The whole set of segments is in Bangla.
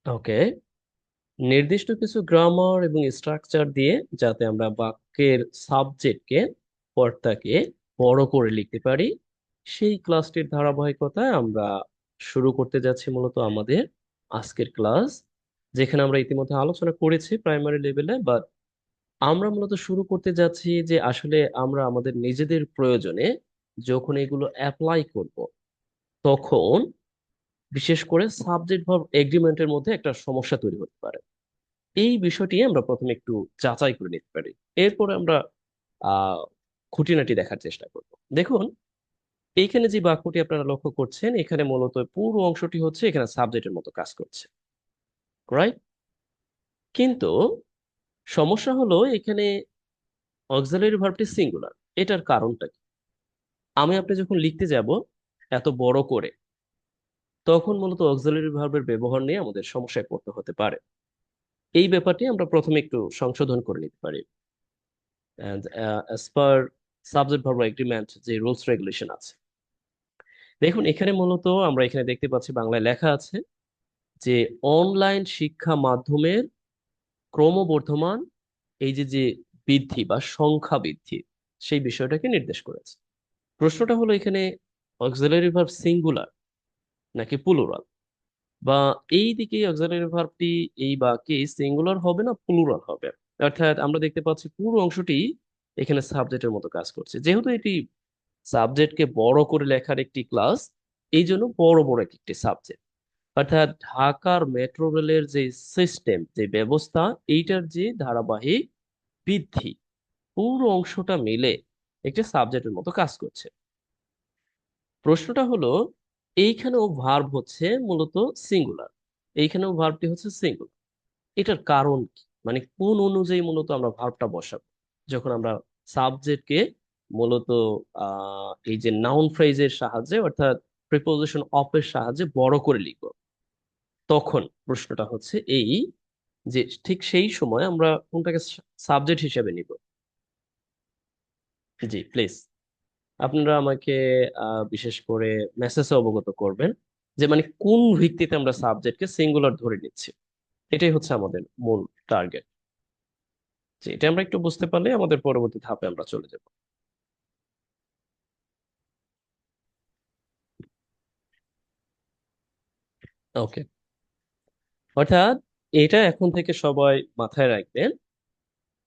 ওকে, নির্দিষ্ট কিছু গ্রামার এবং স্ট্রাকচার দিয়ে যাতে আমরা বাক্যের সাবজেক্টকে কর্তাকে বড় করে লিখতে পারি, সেই ক্লাসটির ধারাবাহিকতায় আমরা শুরু করতে যাচ্ছি মূলত আমাদের আজকের ক্লাস, যেখানে আমরা ইতিমধ্যে আলোচনা করেছি প্রাইমারি লেভেলে। বাট আমরা মূলত শুরু করতে যাচ্ছি যে আসলে আমরা আমাদের নিজেদের প্রয়োজনে যখন এগুলো অ্যাপ্লাই করব, তখন বিশেষ করে সাবজেক্ট ভার্ব এগ্রিমেন্টের মধ্যে একটা সমস্যা তৈরি হতে পারে। এই বিষয়টি আমরা প্রথমে একটু যাচাই করে নিতে পারি, এরপরে আমরা আহ খুঁটিনাটি দেখার চেষ্টা করব। দেখুন, এইখানে যে বাক্যটি আপনারা লক্ষ্য করছেন, এখানে মূলত পুরো অংশটি হচ্ছে এখানে সাবজেক্টের মতো কাজ করছে, রাইট? কিন্তু সমস্যা হলো এখানে অক্সিলারি ভার্বটি সিঙ্গুলার। এটার কারণটা কি? আমি আপনি যখন লিখতে যাব এত বড় করে, তখন মূলত অক্সিলারি ভার্বের ব্যবহার নিয়ে আমাদের সমস্যায় পড়তে হতে পারে। এই ব্যাপারটি আমরা প্রথমে একটু সংশোধন করে নিতে পারি। And as per subject verb agreement যে রুলস রেগুলেশন আছে, দেখুন এখানে মূলত আমরা এখানে দেখতে পাচ্ছি বাংলায় লেখা আছে যে অনলাইন শিক্ষা মাধ্যমের ক্রমবর্ধমান এই যে যে বৃদ্ধি বা সংখ্যা বৃদ্ধি, সেই বিষয়টাকে নির্দেশ করেছে। প্রশ্নটা হলো এখানে অক্সিলারি ভার্ব সিঙ্গুলার নাকি প্লুরাল, বা এই দিকে অক্সিলারি ভার্বটি এই বাক্যে সিঙ্গুলার হবে না প্লুরাল হবে। অর্থাৎ আমরা দেখতে পাচ্ছি পুরো অংশটি এখানে সাবজেক্টের মতো কাজ করছে, যেহেতু এটি সাবজেক্টকে বড় করে লেখার একটি ক্লাস, এই জন্য বড় বড় একটি সাবজেক্ট। অর্থাৎ ঢাকার মেট্রো রেলের যে সিস্টেম, যে ব্যবস্থা, এইটার যে ধারাবাহিক বৃদ্ধি, পুরো অংশটা মিলে একটি সাবজেক্টের মতো কাজ করছে। প্রশ্নটা হলো এইখানেও ভার্ব হচ্ছে মূলত সিঙ্গুলার, এইখানেও ভার্বটি হচ্ছে সিঙ্গুলার। এটার কারণ কি? মানে কোন অনুযায়ী মূলত আমরা ভার্বটা বসাবো যখন আমরা সাবজেক্টকে মূলত এই যে নাউন ফ্রেজের সাহায্যে, অর্থাৎ প্রিপোজিশন অফ এর সাহায্যে বড় করে লিখবো, তখন প্রশ্নটা হচ্ছে এই যে ঠিক সেই সময় আমরা কোনটাকে সাবজেক্ট হিসেবে নিব। জি প্লিজ, আপনারা আমাকে বিশেষ করে মেসেজে অবগত করবেন যে মানে কোন ভিত্তিতে আমরা সাবজেক্টকে সিঙ্গুলার ধরে নিচ্ছি। এটাই হচ্ছে আমাদের মূল টার্গেট। যে এটা আমরা একটু বুঝতে পারলে আমাদের পরবর্তী ধাপে আমরা চলে যাব। ওকে, অর্থাৎ এটা এখন থেকে সবাই মাথায় রাখবেন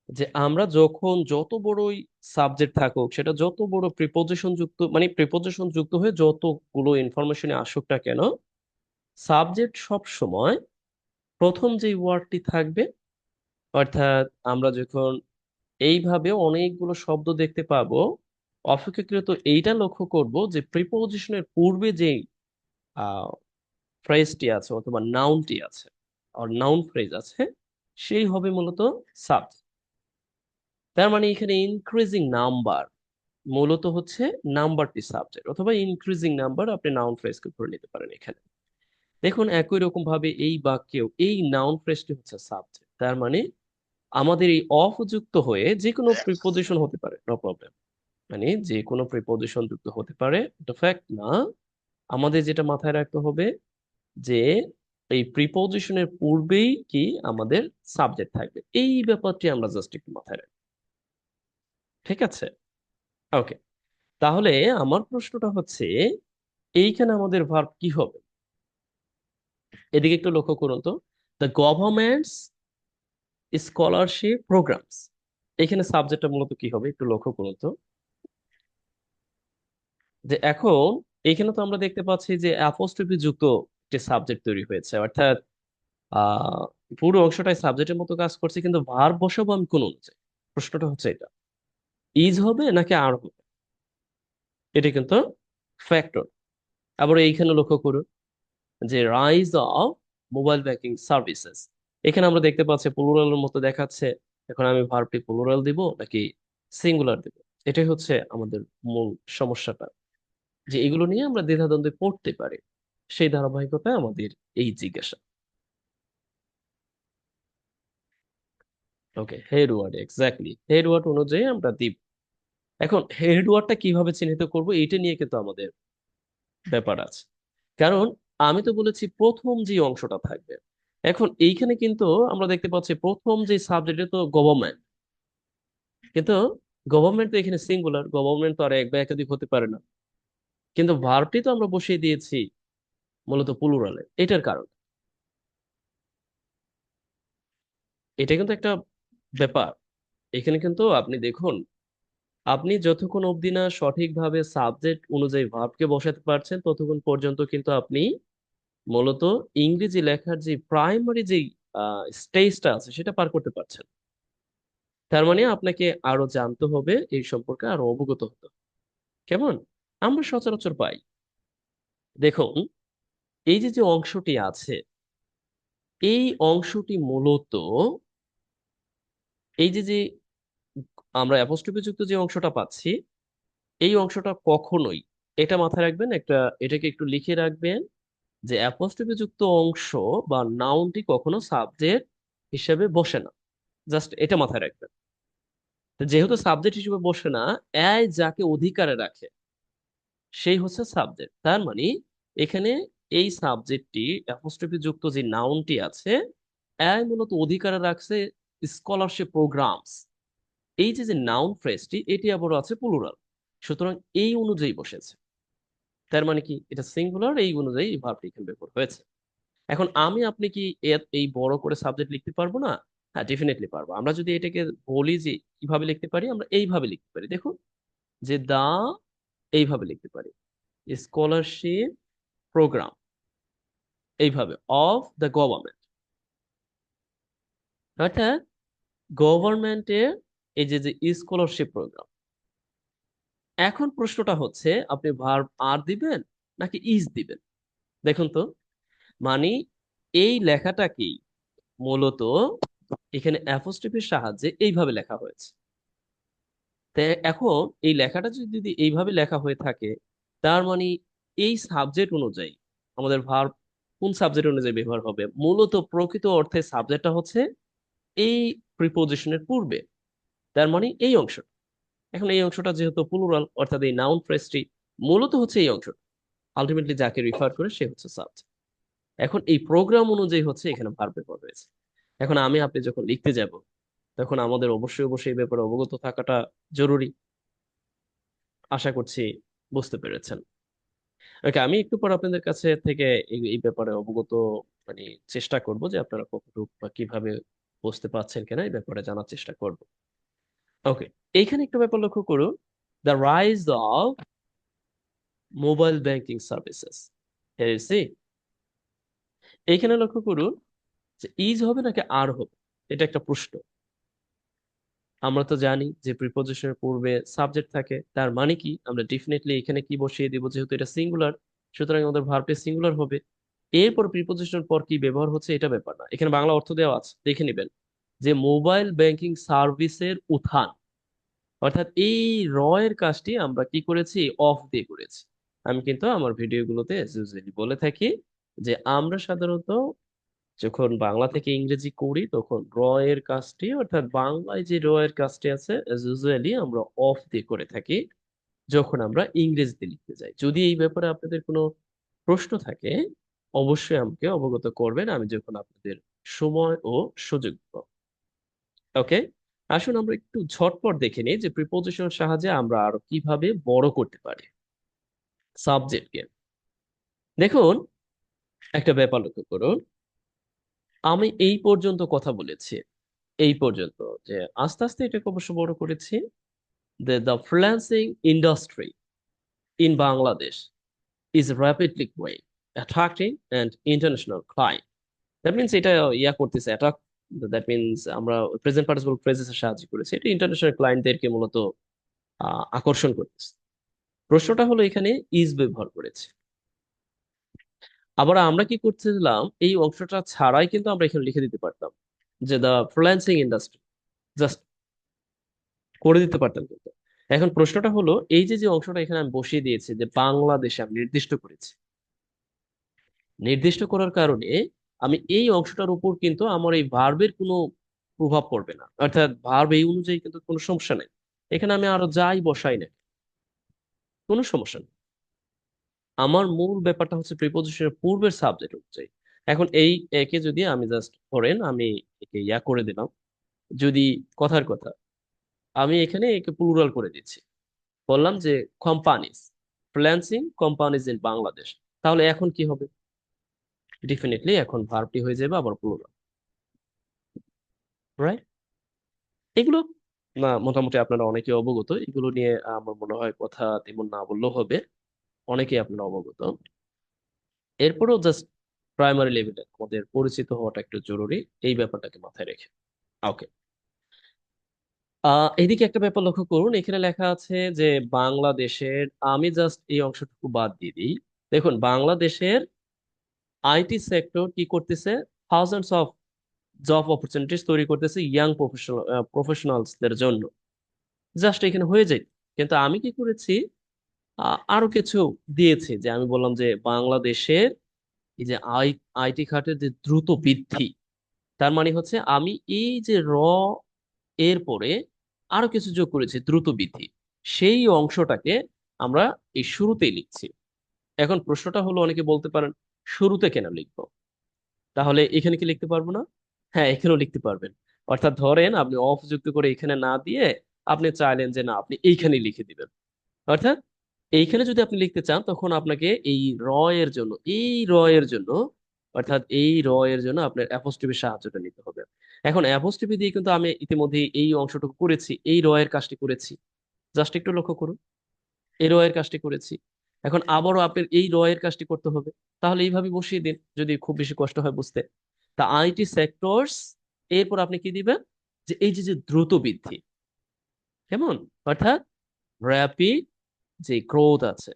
যে আমরা যখন যত বড়ই সাবজেক্ট থাকুক, সেটা যত বড় প্রিপোজিশন যুক্ত, মানে প্রিপোজিশন যুক্ত হয়ে যতগুলো ইনফরমেশনে আসুক না কেন, সাবজেক্ট সব সময় প্রথম যে ওয়ার্ডটি থাকবে, অর্থাৎ আমরা যখন এইভাবে অনেকগুলো শব্দ দেখতে পাবো, অপেক্ষাকৃত এইটা লক্ষ্য করব যে প্রিপোজিশনের পূর্বে যেই ফ্রেজটি আছে অথবা নাউনটি আছে, আর নাউন ফ্রেজ আছে, সেই হবে মূলত সাবজেক্ট। তার মানে এখানে ইনক্রিজিং নাম্বার মূলত হচ্ছে নাম্বারটি সাবজেক্ট, অথবা ইনক্রিজিং নাম্বার আপনি নাউন ফ্রেজকে ধরে নিতে পারেন এখানে। দেখুন একই রকম ভাবে এই বাক্যেও এই নাউন ফ্রেজটি হচ্ছে সাবজেক্ট। তার মানে আমাদের এই অফ যুক্ত হয়ে যে কোনো প্রিপোজিশন হতে পারে, নো প্রবলেম, মানে যে কোনো প্রিপোজিশন যুক্ত হতে পারে, এটা ফ্যাক্ট না। আমাদের যেটা মাথায় রাখতে হবে যে এই প্রিপোজিশনের পূর্বেই কি আমাদের সাবজেক্ট থাকবে, এই ব্যাপারটি আমরা জাস্ট একটু মাথায় রাখি। ঠিক আছে? ওকে, তাহলে আমার প্রশ্নটা হচ্ছে এইখানে আমাদের ভার্ব কি হবে? এদিকে একটু লক্ষ্য করুন তো। দ্য গভর্নমেন্টস স্কলারশিপ প্রোগ্রামস, এখানে সাবজেক্টটা মূলত কি হবে একটু লক্ষ্য করুন তো। যে এখন এখানে তো আমরা দেখতে পাচ্ছি যে অ্যাপোস্ট্রফি যুক্ত একটি সাবজেক্ট তৈরি হয়েছে, অর্থাৎ আহ পুরো অংশটাই সাবজেক্টের মতো কাজ করছে, কিন্তু ভার্ব বসাবো আমি কোন অনুযায়ী? প্রশ্নটা হচ্ছে এটা, ইজ হবে নাকি আর হবে? এটা কিন্তু ফ্যাক্টর। আবার এইখানে লক্ষ্য করুন যে rise of mobile banking services, এখানে আমরা দেখতে পাচ্ছি প্লুরালের মতো দেখাচ্ছে। এখন আমি ভার্বটি প্লুরাল দিব নাকি সিঙ্গুলার দিব? এটাই হচ্ছে আমাদের মূল সমস্যাটা, যে এগুলো নিয়ে আমরা দ্বিধাদ্বন্দ্বে পড়তে পারি। সেই ধারাবাহিকতায় আমাদের এই জিজ্ঞাসা। Okay, head word, exactly head word অনুযায়ী আমরা দিব। এখন হেড ওয়ার্ডটা কিভাবে চিহ্নিত করব, এইটা নিয়ে কিন্তু আমাদের ব্যাপার আছে। কারণ আমি তো বলেছি প্রথম যে অংশটা থাকবে, এখন এইখানে কিন্তু আমরা দেখতে পাচ্ছি প্রথম যে সাবজেক্ট তো গভর্নমেন্ট, কিন্তু গভর্নমেন্ট তো এখানে সিঙ্গুলার, গভর্নমেন্ট তো আর এক বা একাধিক হতে পারে না। কিন্তু ভার্বটি তো আমরা বসিয়ে দিয়েছি মূলত প্লুরালে, এটার কারণ এটা কিন্তু একটা ব্যাপার। এখানে কিন্তু আপনি দেখুন, আপনি যতক্ষণ অবধি না সঠিকভাবে সাবজেক্ট অনুযায়ী ভার্বকে বসাতে পারছেন ততক্ষণ পর্যন্ত কিন্তু আপনি মূলত ইংরেজি লেখার যে প্রাইমারি যে স্টেজটা আছে সেটা পার করতে পারছেন। তার মানে আপনাকে আরো জানতে হবে, এই সম্পর্কে আরো অবগত হতে হবে। কেমন? আমরা সচরাচর পাই, দেখুন, এই যে যে অংশটি আছে, এই অংশটি মূলত এই যে যে আমরা অ্যাপোস্ট্রোফি যুক্ত যে অংশটা পাচ্ছি, এই অংশটা কখনোই, এটা মাথায় রাখবেন, এটাকে একটু লিখে রাখবেন, যে অ্যাপোস্ট্রোফি যুক্ত অংশ বা নাউনটি কখনো সাবজেক্ট হিসেবে বসে না। জাস্ট এটা মাথায় রাখবেন। তো যেহেতু সাবজেক্ট হিসেবে বসে না, এই যাকে অধিকারে রাখে সেই হচ্ছে সাবজেক্ট। তার মানে এখানে এই সাবজেক্টটি অ্যাপোস্ট্রোফি যুক্ত যে নাউনটি আছে, এই মূলত অধিকারে রাখছে স্কলারশিপ প্রোগ্রামস। এই যে যে নাউন ফ্রেজটি এটি আবারও আছে প্লুরাল, সুতরাং এই অনুযায়ী বসেছে। তার মানে কি এটা সিঙ্গুলার, এই অনুযায়ী এই ভার্বটি এখানে ব্যবহার হয়েছে। এখন আমি আপনি কি এই বড় করে সাবজেক্ট লিখতে পারবো না? হ্যাঁ, ডেফিনেটলি পারবো। আমরা যদি এটাকে বলি যে কিভাবে লিখতে পারি, আমরা এইভাবে লিখতে পারি, দেখুন, যে দা, এইভাবে লিখতে পারি স্কলারশিপ প্রোগ্রাম, এইভাবে অফ দ্য গভর্নমেন্ট, অর্থাৎ গভর্নমেন্টের এই যে যে স্কলারশিপ প্রোগ্রাম। এখন প্রশ্নটা হচ্ছে আপনি ভার্ব আর দিবেন নাকি ইজ দিবেন। দেখুন তো, মানে এই লেখাটাকেই মূলত এখানে অ্যাপোস্ট্রোফির সাহায্যে এইভাবে লেখা হয়েছে। এখন এই লেখাটা যদি এইভাবে লেখা হয়ে থাকে, তার মানে এই সাবজেক্ট অনুযায়ী আমাদের ভার্ব কোন সাবজেক্ট অনুযায়ী ব্যবহার হবে, মূলত প্রকৃত অর্থে সাবজেক্টটা হচ্ছে এই প্রিপোজিশনের পূর্বে। তার মানে এই অংশ। এখন এই অংশটা যেহেতু প্লুরাল, অর্থাৎ এই নাউন ফ্রেজটি মূলত হচ্ছে এই অংশ, আলটিমেটলি যাকে রিফার করে সে হচ্ছে সাবজেক্ট। এখন এই প্রোগ্রাম অনুযায়ী হচ্ছে এখানে ভার্ব ব্যবহার হয়েছে। এখন আমি আপনি যখন লিখতে যাব, তখন আমাদের অবশ্যই অবশ্যই এই ব্যাপারে অবগত থাকাটা জরুরি। আশা করছি বুঝতে পেরেছেন। ওকে, আমি একটু পর আপনাদের কাছে থেকে এই ব্যাপারে অবগত, মানে চেষ্টা করব যে আপনারা কতটুকু বা কিভাবে বুঝতে পারছেন কিনা এই ব্যাপারে জানার চেষ্টা করব। ওকে, এইখানে একটা ব্যাপার লক্ষ্য করুন, the rise of mobile banking services. See, এইখানে লক্ষ্য করুন যে ইজ হবে নাকি আর হবে, এটা একটা প্রশ্ন। আমরা তো জানি যে প্রিপোজিশনের পূর্বে সাবজেক্ট থাকে, তার মানে কি আমরা ডেফিনেটলি এখানে কি বসিয়ে দিব, যেহেতু এটা সিঙ্গুলার, সুতরাং আমাদের ভার্বটা সিঙ্গুলার হবে। এরপর প্রিপোজিশনের পর কি ব্যবহার হচ্ছে এটা ব্যাপার না, এখানে বাংলা অর্থ দেওয়া আছে, দেখে নেবেন, যে মোবাইল ব্যাংকিং সার্ভিসের উত্থান, অর্থাৎ এই র এর কাজটি আমরা কি করেছি, অফ দিয়ে করেছি। আমি কিন্তু আমার ভিডিওগুলোতে ইউজুয়ালি বলে থাকি যে আমরা সাধারণত যখন বাংলা থেকে ইংরেজি করি তখন র এর কাজটি, অর্থাৎ বাংলায় যে র এর কাজটি আছে, ইউজুয়ালি আমরা অফ দিয়ে করে থাকি যখন আমরা ইংরেজিতে লিখতে যাই। যদি এই ব্যাপারে আপনাদের কোনো প্রশ্ন থাকে, অবশ্যই আমাকে অবগত করবেন আমি যখন আপনাদের সময় ও সুযোগ দেব। ওকে, আসুন আমরা একটু ঝটপট দেখে নিই যে প্রিপোজিশনের সাহায্যে আমরা আরো কিভাবে বড় করতে পারি সাবজেক্টকে। দেখুন, একটা ব্যাপার লক্ষ্য করুন, আমি এই পর্যন্ত কথা বলেছি, এই পর্যন্ত, যে আস্তে আস্তে এটাকে অবশ্য বড় করেছি, the freelancing industry in Bangladesh is rapidly growing, attracting and international client. That means এটা ইয়া করতেছে, attract, that means আমরা প্রেজেন্ট পার্টিসিপল ফ্রেজেস এর সাহায্য করেছি, এটা ইন্টারন্যাশনাল ক্লায়েন্টদেরকে মূলত আকর্ষণ করতেছে। প্রশ্নটা হলো এখানে ইজ ব্যবহার করেছে। আবার আমরা কি করতেছিলাম, এই অংশটা ছাড়াই কিন্তু আমরা এখানে লিখে দিতে পারতাম যে দা ফ্রিল্যান্সিং ইন্ডাস্ট্রি, জাস্ট করে দিতে পারতাম কিন্তু। এখন প্রশ্নটা হলো এই যে যে অংশটা এখানে আমি বসিয়ে দিয়েছি, যে বাংলাদেশে আমি নির্দিষ্ট করেছি, নির্দিষ্ট করার কারণে আমি এই অংশটার উপর কিন্তু আমার এই ভার্বের কোনো প্রভাব পড়বে না, অর্থাৎ ভার্ব এই অনুযায়ী কিন্তু কোনো সমস্যা নেই। এখানে আমি আরো যাই বসাই না, কোনো সমস্যা নেই। আমার মূল ব্যাপারটা হচ্ছে প্রিপোজিশনের পূর্বের সাবজেক্ট অনুযায়ী। এখন এই একে যদি আমি জাস্ট ধরেন আমি একে ইয়া করে দিলাম, যদি কথার কথা আমি এখানে একে প্লুরাল করে দিচ্ছি, বললাম যে companies, freelancing companies in Bangladesh, তাহলে এখন কি হবে? ডেফিনেটলি এখন ভার্বটি হয়ে যাবে আবার প্লুরাল, রাইট? এগুলো না মোটামুটি আপনারা অনেকে অবগত, এগুলো নিয়ে আমার মনে হয় কথা তেমন না বললেও হবে, অনেকেই আপনারা অবগত। এরপরেও জাস্ট প্রাইমারি লেভেলে আমাদের পরিচিত হওয়াটা একটু জরুরি, এই ব্যাপারটাকে মাথায় রেখে। ওকে, এদিকে একটা ব্যাপার লক্ষ্য করুন, এখানে লেখা আছে যে বাংলাদেশের, আমি জাস্ট এই অংশটুকু বাদ দিয়ে দিই। দেখুন বাংলাদেশের আইটি সেক্টর কি করতেছে, থাউজেন্ডস অফ জব অপরচুনিটিস তৈরি করতেছে ইয়াং প্রফেশনালসদের জন্য, জাস্ট এখানে হয়ে যায়। কিন্তু আমি কি করেছি, আরো কিছু দিয়েছি, যে আমি বললাম যে বাংলাদেশের এই যে আইটি খাতের যে দ্রুত বৃদ্ধি, তার মানে হচ্ছে আমি এই যে এর পরে আরো কিছু যোগ করেছি, দ্রুত বৃদ্ধি, সেই অংশটাকে আমরা এই শুরুতেই লিখছি। এখন প্রশ্নটা হলো, অনেকে বলতে পারেন শুরুতে কেন লিখবো, তাহলে এখানে কি লিখতে পারবো না? হ্যাঁ, এখানেও লিখতে পারবেন। অর্থাৎ ধরেন আপনি অফ যুক্ত করে এখানে না দিয়ে আপনি চাইলেন যে না আপনি এইখানে লিখে দিবেন, অর্থাৎ এইখানে যদি আপনি লিখতে চান তখন আপনাকে এই র এর জন্য, অর্থাৎ এই এর জন্য আপনার অ্যাপোস্ট্রোফির সাহায্যটা নিতে হবে। এখন অ্যাপোস্ট্রোফি দিয়ে কিন্তু আমি ইতিমধ্যে এই অংশটুকু করেছি, এই এর কাজটি করেছি, জাস্ট একটু লক্ষ্য করুন, এই এর কাজটি করেছি। এখন আবারও আপনার এই এর কাজটি করতে হবে, তাহলে এইভাবে বসিয়ে দিন যদি খুব বেশি কষ্ট হয় বুঝতে। তা আইটি সেক্টরস, এরপর আপনি কি দিবেন, যে এই যে যে দ্রুত বৃদ্ধি, কেমন, অর্থাৎ র্যাপিড যে গ্রোথ আছে,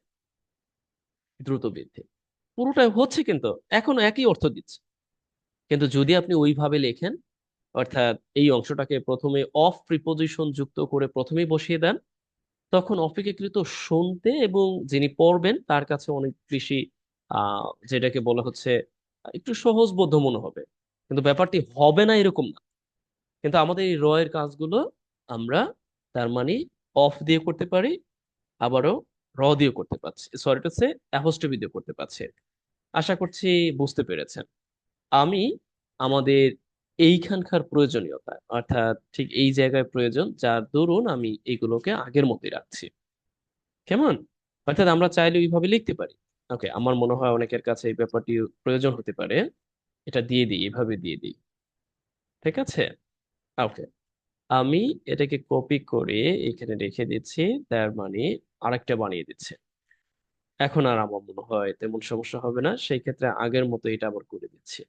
দ্রুত বৃদ্ধি, পুরোটাই হচ্ছে কিন্তু এখনো একই অর্থ দিচ্ছে। কিন্তু যদি আপনি ওইভাবে লেখেন, অর্থাৎ এই অংশটাকে প্রথমে অফ প্রিপোজিশন যুক্ত করে প্রথমেই বসিয়ে দেন, তখন অপেক্ষাকৃত শুনতে এবং যিনি পড়বেন তার কাছে অনেক বেশি যেটাকে বলা হচ্ছে একটু সহজবোধ্য মনে হবে। কিন্তু ব্যাপারটি হবে না এরকম না, কিন্তু আমাদের এই এর কাজগুলো আমরা তার মানে অফ দিয়ে করতে পারি, আবারও দিয়ে করতে পারছি, সরি টু সে অ্যাপোস্ট্রোফি দিয়ে করতে পারছি। আশা করছি বুঝতে পেরেছেন। আমি আমাদের এইখানকার প্রয়োজনীয়তা, অর্থাৎ ঠিক এই জায়গায় প্রয়োজন যার দরুন আমি এইগুলোকে আগের মতোই রাখছি, কেমন, অর্থাৎ আমরা চাইলে ওইভাবে লিখতে পারি। ওকে, আমার মনে হয় অনেকের কাছে এই ব্যাপারটি প্রয়োজন হতে পারে, এটা দিয়ে দিই, এভাবে দিয়ে দিই, ঠিক আছে। ওকে, আমি এটাকে কপি করে এখানে রেখে দিচ্ছি, তার মানে আরেকটা বানিয়ে দিচ্ছি। এখন আর আমার মনে হয় তেমন সমস্যা হবে না, সেই ক্ষেত্রে আগের মতো এটা আবার করে দিচ্ছি।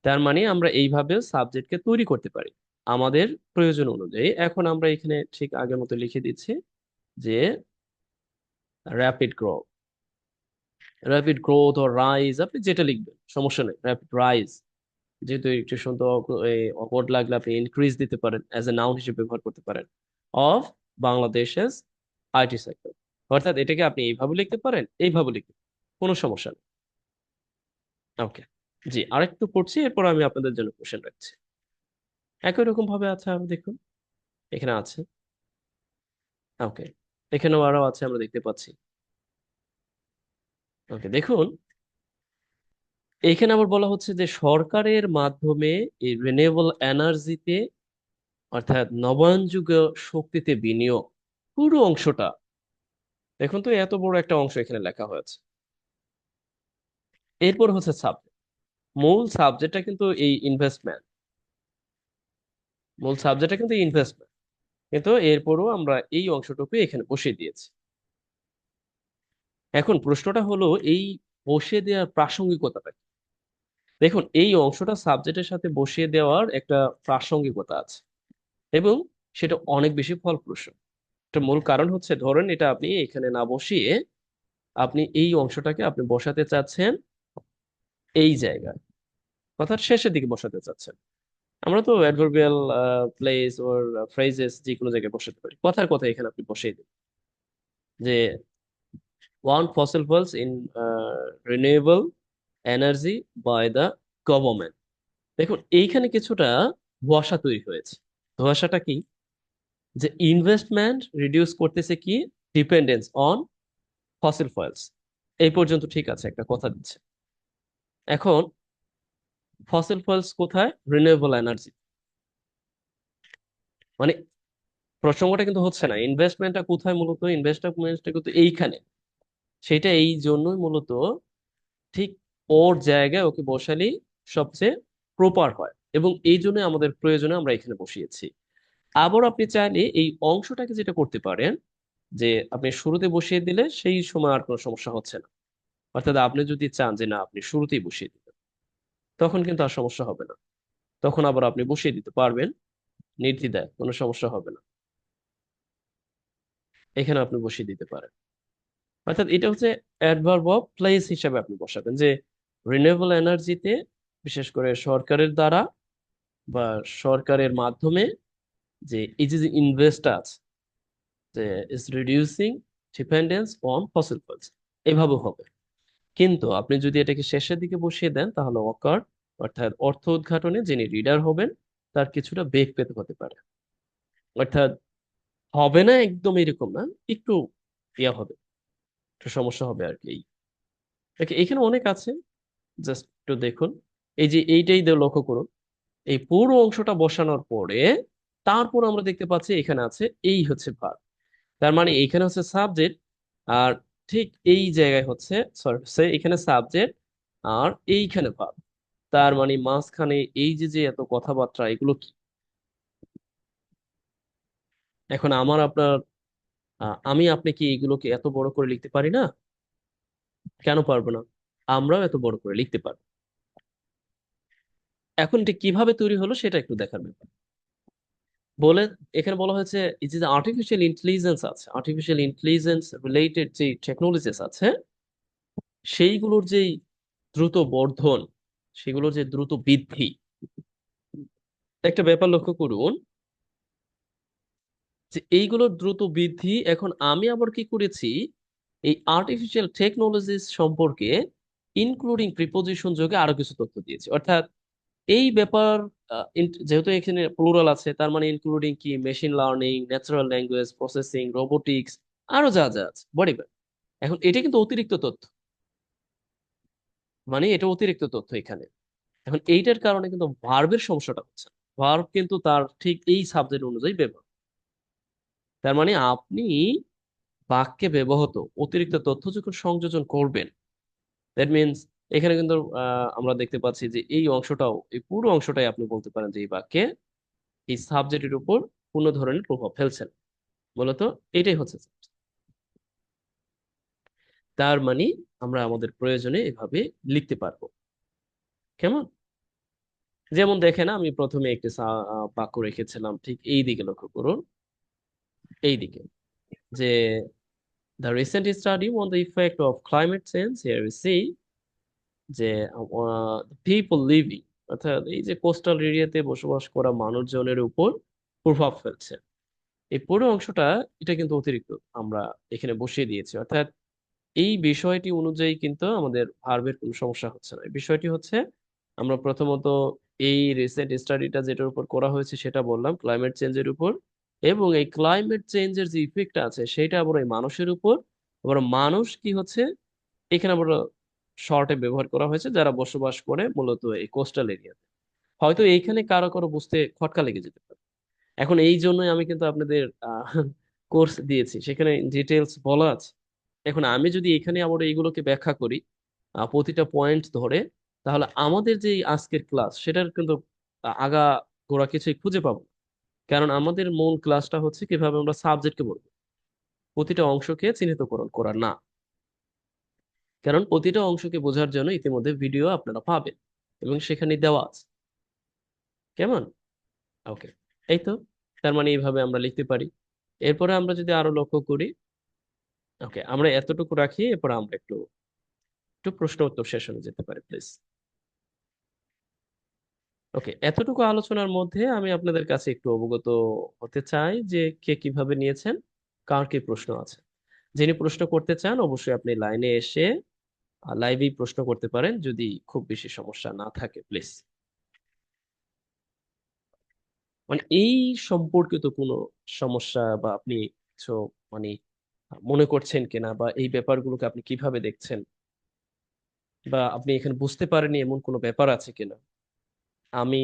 তার মানে আমরা এইভাবে সাবজেক্টকে তৈরি করতে পারি আমাদের প্রয়োজন অনুযায়ী। এখন আমরা এখানে ঠিক আগের মতো লিখে দিচ্ছি যে র্যাপিড গ্রোথ, র্যাপিড গ্রোথ ও রাইজ, আপনি যেটা লিখবেন সমস্যা নেই, র্যাপিড রাইজ, যেহেতু একটু সুন্দর অকওয়ার্ড লাগলে আপনি ইনক্রিজ দিতে পারেন, অ্যাজ এ নাউন হিসেবে ব্যবহার করতে পারেন, অফ বাংলাদেশের আইটি সেক্টর, অর্থাৎ এটাকে আপনি এইভাবে লিখতে পারেন, এইভাবে লিখতে পারেন, কোনো সমস্যা নেই। ওকে, জি আরেকটু পড়ছি, এরপর আমি আপনাদের জন্য কোশ্চেন রাখছি। একই রকম ভাবে আছে, আমি দেখুন এখানে আছে। ওকে, এখানেও আরো আছে আমরা দেখতে পাচ্ছি। ওকে, দেখুন এখানে আবার বলা হচ্ছে যে সরকারের মাধ্যমে এই রিনিউয়েবল এনার্জিতে, অর্থাৎ নবায়নযোগ্য শক্তিতে বিনিয়োগ, পুরো অংশটা দেখুন তো, এত বড় একটা অংশ এখানে লেখা হয়েছে। এরপর হচ্ছে সাবজেক্ট, মূল সাবজেক্টটা কিন্তু এই ইনভেস্টমেন্ট, মূল সাবজেক্টটা কিন্তু ইনভেস্টমেন্ট, কিন্তু এরপরও আমরা এই অংশটুকু এখানে বসিয়ে দিয়েছি। এখন প্রশ্নটা হলো এই বসিয়ে দেওয়ার প্রাসঙ্গিকতাটা কি? দেখুন এই অংশটা সাবজেক্টের সাথে বসিয়ে দেওয়ার একটা প্রাসঙ্গিকতা আছে, এবং সেটা অনেক বেশি ফলপ্রসূ। একটা মূল কারণ হচ্ছে, ধরেন এটা আপনি এখানে না বসিয়ে আপনি এই অংশটাকে আপনি বসাতে চাচ্ছেন এই জায়গায়, কথার শেষের দিকে বসাতে চাচ্ছেন। আমরা তো অ্যাডভার্বিয়াল প্লেস ওর ফ্রেজেস যে কোনো জায়গায় বসাতে পারি, কথার কথা এখানে আপনি বসিয়ে দিন যে one fossil fuels in renewable energy by the government. দেখুন এইখানে কিছুটা ধোঁয়াশা তৈরি হয়েছে। ধোঁয়াশাটা কি, যে ইনভেস্টমেন্ট রিডিউস করতেছে কি, ডিপেন্ডেন্স অন ফসিল ফুয়েলস, এই পর্যন্ত ঠিক আছে, একটা কথা দিচ্ছে। এখন ফসিল ফুয়েলস কোথায়, রিনিউয়েবল এনার্জি। মানে প্রসঙ্গটা কিন্তু হচ্ছে না, ইনভেস্টমেন্টটা কোথায়, মূলত ইনভেস্টমেন্টটা কিন্তু এইখানে। সেটা এই জন্যই মূলত ঠিক ওর জায়গায় ওকে বসালেই সবচেয়ে প্রপার হয়, এবং এই জন্য আমাদের প্রয়োজনে আমরা এখানে বসিয়েছি। আবার আপনি চাইলে এই অংশটাকে যেটা করতে পারেন, যে আপনি শুরুতে বসিয়ে দিলে সেই সময় আর কোনো সমস্যা হচ্ছে না। অর্থাৎ আপনি যদি চান যে না আপনি শুরুতেই বসিয়ে দিবেন, তখন কিন্তু আর সমস্যা হবে না। তখন আবার আপনি বসিয়ে দিতে পারবেন নির্দ্বিধায়, কোনো সমস্যা হবে না। এখানে আপনি বসিয়ে দিতে পারেন। অর্থাৎ এটা হচ্ছে অ্যাডভার্ব অফ প্লেস হিসাবে আপনি বসাবেন, যে রিনিউয়েবল এনার্জিতে বিশেষ করে সরকারের দ্বারা বা সরকারের মাধ্যমে যে এই যে ইনভেস্ট আছে, যে is reducing dependence on fossil fuels, এভাবে হবে। কিন্তু আপনি যদি এটাকে শেষের দিকে বসিয়ে দেন তাহলে অকার, অর্থাৎ অর্থ উদ্ঘাটনে যিনি রিডার হবেন তার কিছুটা বেগ পেতে হতে পারে। অর্থাৎ হবে না একদম এরকম না, একটু ইয়া হবে, একটু সমস্যা হবে আর কি। এখানে অনেক আছে, জাস্ট একটু দেখুন। এই যে এইটাই লক্ষ্য করুন, এই পুরো অংশটা বসানোর পরে তারপর আমরা দেখতে পাচ্ছি এখানে আছে এই হচ্ছে ভার্ব। তার মানে এইখানে হচ্ছে সাবজেক্ট, আর ঠিক এই জায়গায় হচ্ছে, সরি এখানে সাবজেক্ট, আর এইখানে ভার্ব। তার মানে মাঝখানে এই যে যে এত কথাবার্তা এগুলো কি? এখন আমার আপনার আমি আপনি কি এগুলোকে এত বড় করে লিখতে পারি না? কেন পারবো না? আমরাও এত বড় করে লিখতে পারবো। এখন এটা কিভাবে তৈরি হলো সেটা একটু দেখার ব্যাপার। বলে এখানে বলা হয়েছে এই যে আর্টিফিশিয়াল ইন্টেলিজেন্স আছে, আর্টিফিশিয়াল ইন্টেলিজেন্স রিলেটেড যে টেকনোলজিস আছে, সেইগুলোর যেই দ্রুত বর্ধন, সেগুলোর যে দ্রুত বৃদ্ধি, একটা ব্যাপার লক্ষ্য করুন, যে এইগুলোর দ্রুত বৃদ্ধি। এখন আমি আবার কি করেছি, এই আর্টিফিশিয়াল টেকনোলজিস সম্পর্কে ইনক্লুডিং প্রিপোজিশন যোগে আরো কিছু তথ্য দিয়েছি। অর্থাৎ এই ব্যাপার, যেহেতু এখানে প্লুরাল আছে, তার মানে ইনক্লুডিং কি machine learning, natural language processing, robotics, আরো যা যা আছে বডিবার। এখন এটা কিন্তু অতিরিক্ত তথ্য, মানে এটা অতিরিক্ত তথ্য এখানে। এখন এইটার কারণে কিন্তু ভার্বের সমস্যাটা হচ্ছে। ভার্ব কিন্তু তার ঠিক এই সাবজেক্ট অনুযায়ী ব্যবহার। তার মানে আপনি বাক্যে ব্যবহৃত অতিরিক্ত তথ্য যখন সংযোজন করবেন, দ্যাট মিনস এখানে কিন্তু আমরা দেখতে পাচ্ছি যে এই অংশটাও, এই পুরো অংশটাই আপনি বলতে পারেন যে এই বাক্যে এই সাবজেক্টের উপর কোনো ধরনের প্রভাব ফেলছেন। মূলত এটাই হচ্ছে subject। তার মানে আমরা আমাদের প্রয়োজনে এভাবে লিখতে পারবো। কেমন? যেমন দেখেন, আমি প্রথমে একটি বাক্য রেখেছিলাম ঠিক এই দিকে, লক্ষ্য করুন এই দিকে, যে the recent study on the effect of climate change, here we see যে পিপল লিভিং, অর্থাৎ এই যে কোস্টাল এরিয়াতে বসবাস করা মানুষজনের উপর প্রভাব ফেলছে। এই পুরো অংশটা, এটা কিন্তু অতিরিক্ত আমরা এখানে বসিয়ে দিয়েছি। অর্থাৎ এই বিষয়টি অনুযায়ী কিন্তু আমাদের ভার্বের কোনো সমস্যা হচ্ছে না। এই বিষয়টি হচ্ছে, আমরা প্রথমত এই রিসেন্ট স্টাডিটা যেটার উপর করা হয়েছে সেটা বললাম ক্লাইমেট চেঞ্জের উপর, এবং এই ক্লাইমেট চেঞ্জের যে ইফেক্ট আছে সেটা আবার এই মানুষের উপর। আবার মানুষ কি হচ্ছে, এখানে আবার শর্টে ব্যবহার করা হয়েছে যারা বসবাস করে মূলত এই কোস্টাল এরিয়াতে। হয়তো এইখানে কারো কারো বুঝতে খটকা লেগে যেতে পারে। এখন এই জন্যই আমি কিন্তু আপনাদের কোর্স দিয়েছি, সেখানে ডিটেলস বলা আছে। এখন আমি যদি এখানে আবার এইগুলোকে ব্যাখ্যা করি প্রতিটা পয়েন্ট ধরে, তাহলে আমাদের যে এই আজকের ক্লাস সেটার কিন্তু আগা গোড়া কিছুই খুঁজে পাবো না। কারণ আমাদের মূল ক্লাসটা হচ্ছে কিভাবে আমরা সাবজেক্টকে বলবো, প্রতিটা অংশকে চিহ্নিতকরণ করা না। কারণ প্রতিটা অংশকে বোঝার জন্য ইতিমধ্যে ভিডিও আপনারা পাবেন এবং সেখানে দেওয়া আছে। কেমন? ওকে, এই তো। তার মানে এইভাবে আমরা লিখতে পারি। এরপরে আমরা যদি আরো লক্ষ্য করি, ওকে আমরা এতটুকু রাখি, এরপর আমরা একটু একটু প্রশ্ন উত্তর সেশনে যেতে পারি প্লিজ। ওকে, এতটুকু আলোচনার মধ্যে আমি আপনাদের কাছে একটু অবগত হতে চাই যে কে কিভাবে নিয়েছেন, কার কি প্রশ্ন আছে। যিনি প্রশ্ন করতে চান অবশ্যই আপনি লাইনে এসে লাইভেই প্রশ্ন করতে পারেন, যদি খুব বেশি সমস্যা না থাকে প্লিজ। মানে এই সম্পর্কিত কোনো সমস্যা বা আপনি কিছু মানে মনে করছেন কিনা, বা এই ব্যাপারগুলোকে আপনি কিভাবে দেখছেন, বা আপনি এখানে বুঝতে পারেননি এমন কোনো ব্যাপার আছে কিনা? আমি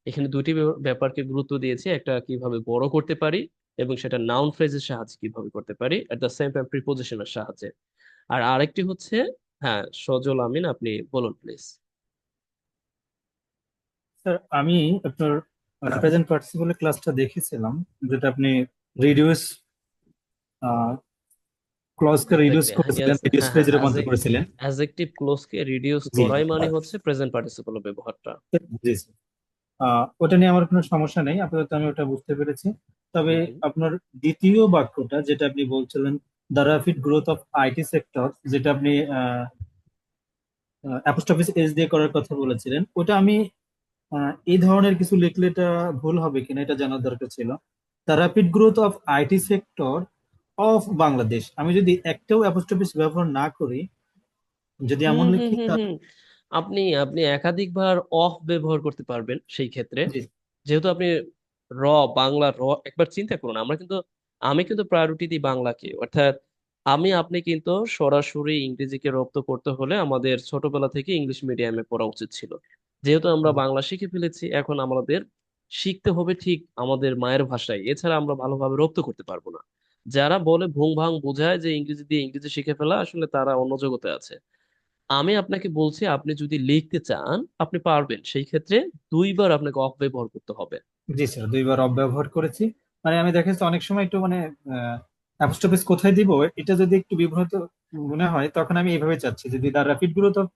এখানে দুইটি ব্যাপারকে গুরুত্ব দিয়েছি, একটা কিভাবে বড় করতে পারি এবং সেটা নাউন ফ্রেজের সাহায্যে কিভাবে করতে পারি, এট দ্য সেম টাইম প্রিপোজিশনের সাহায্যে। আর আরেকটি হচ্ছে, হ্যাঁ সজল আমিন, আপনি বলুন প্লিজ। স্যার আমি আপনার প্রেজেন্ট পার্টিসিপল ক্লাসটা দেখেছিলাম, যেটা আপনি রিডিউস ক্লজকে রিডিউস এক্স্যাক্টলি, করেছিলেন, ইয়েস, রিডিউস হ্যাঁ হ্যাঁ, ফ্রেজে রূপান্তর করেছিলেন। অ্যাজেক্টিভ ক্লোজকে রিডিউস জি করাই মানে আহ, হচ্ছে প্রেজেন্ট পার্টিসিপল ব্যবহারটা। জি স্যার। ওটা নিয়ে আমার কোনো সমস্যা নেই, আপাতত আমি ওটা বুঝতে পেরেছি। তবে হুম হুম। আপনার দ্বিতীয় বাক্যটা যেটা আপনি বলছিলেন, the rapid growth of IT sector, যেটা আপনি অ্যাপোস্ট্রোফিস এস দিয়ে করার কথা বলেছিলেন, ওটা আমি এই ধরনের কিছু লিখলে এটা ভুল হবে কিনা এটা জানার দরকার ছিল। The rapid growth of IT sector of Bangladesh, আমি যদি একটাও অ্যাপোস্ট্রোফিস ব্যবহার না করি, যদি হুম এমন হুম লিখি হুম তাহলে। হুম। আপনি আপনি একাধিকবার অফ ব্যবহার করতে পারবেন সেই ক্ষেত্রে। জি যেহেতু আপনি র, বাংলা র, একবার চিন্তা করুন, আমি কিন্তু প্রায়োরিটি দিই বাংলাকে, অর্থাৎ আপনি কিন্তু সরাসরি ইংরেজিকে রপ্ত করতে হলে আমাদের ছোটবেলা থেকে ইংলিশ মিডিয়ামে পড়া উচিত ছিল। যেহেতু আমরা বাংলা শিখে ফেলেছি, এখন আমাদের শিখতে হবে ঠিক আমাদের মায়ের ভাষায়, এছাড়া আমরা ভালোভাবে রপ্ত করতে পারবো না। যারা বলে ভুং ভাং বোঝায় যে ইংরেজি দিয়ে ইংরেজি শিখে ফেলা, আসলে তারা অন্য জগতে আছে। আমি আপনাকে বলছি, আপনি যদি লিখতে চান আপনি পারবেন, সেই ক্ষেত্রে দুইবার আপনাকে অফ ব্যবহার করতে হবে। জি স্যার, দুইবার অব্যবহার করেছি। মানে আমি দেখেছি অনেক সময় একটু মানে অ্যাপোস্ট্রোফিস কোথায় দিব এটা যদি একটু বিভ্রান্ত মনে হয়, তখন আমি এইভাবে চাচ্ছি, যদি the rapid growth of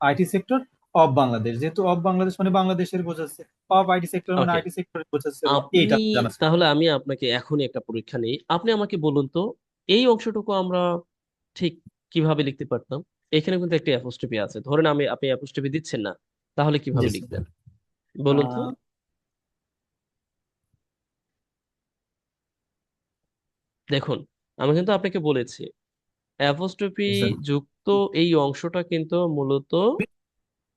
IT sector of Bangladesh, যেহেতু অফ বাংলাদেশ মানে বাংলাদেশের বোঝাচ্ছে, অফ আইটি সেক্টর মানে ওকে, আইটি সেক্টর বোঝাচ্ছে, এইটা আপনি জানা ছিল। তাহলে আমি আপনাকে এখনই একটা পরীক্ষা নেই, আপনি আমাকে বলুন তো, এই অংশটুকু আমরা ঠিক কিভাবে লিখতে পারতাম? এখানে কিন্তু একটা অ্যাপোস্ট্রোফি আছে, ধরেন আপনি অ্যাপোস্ট্রোফি দিচ্ছেন না, তাহলে জি কিভাবে স্যার। লিখবেন বলুন তো? দেখুন, আমি কিন্তু আপনাকে বলেছি অ্যাপোস্ট্রোফি জি স্যার, যুক্ত এই অংশটা কিন্তু মূলত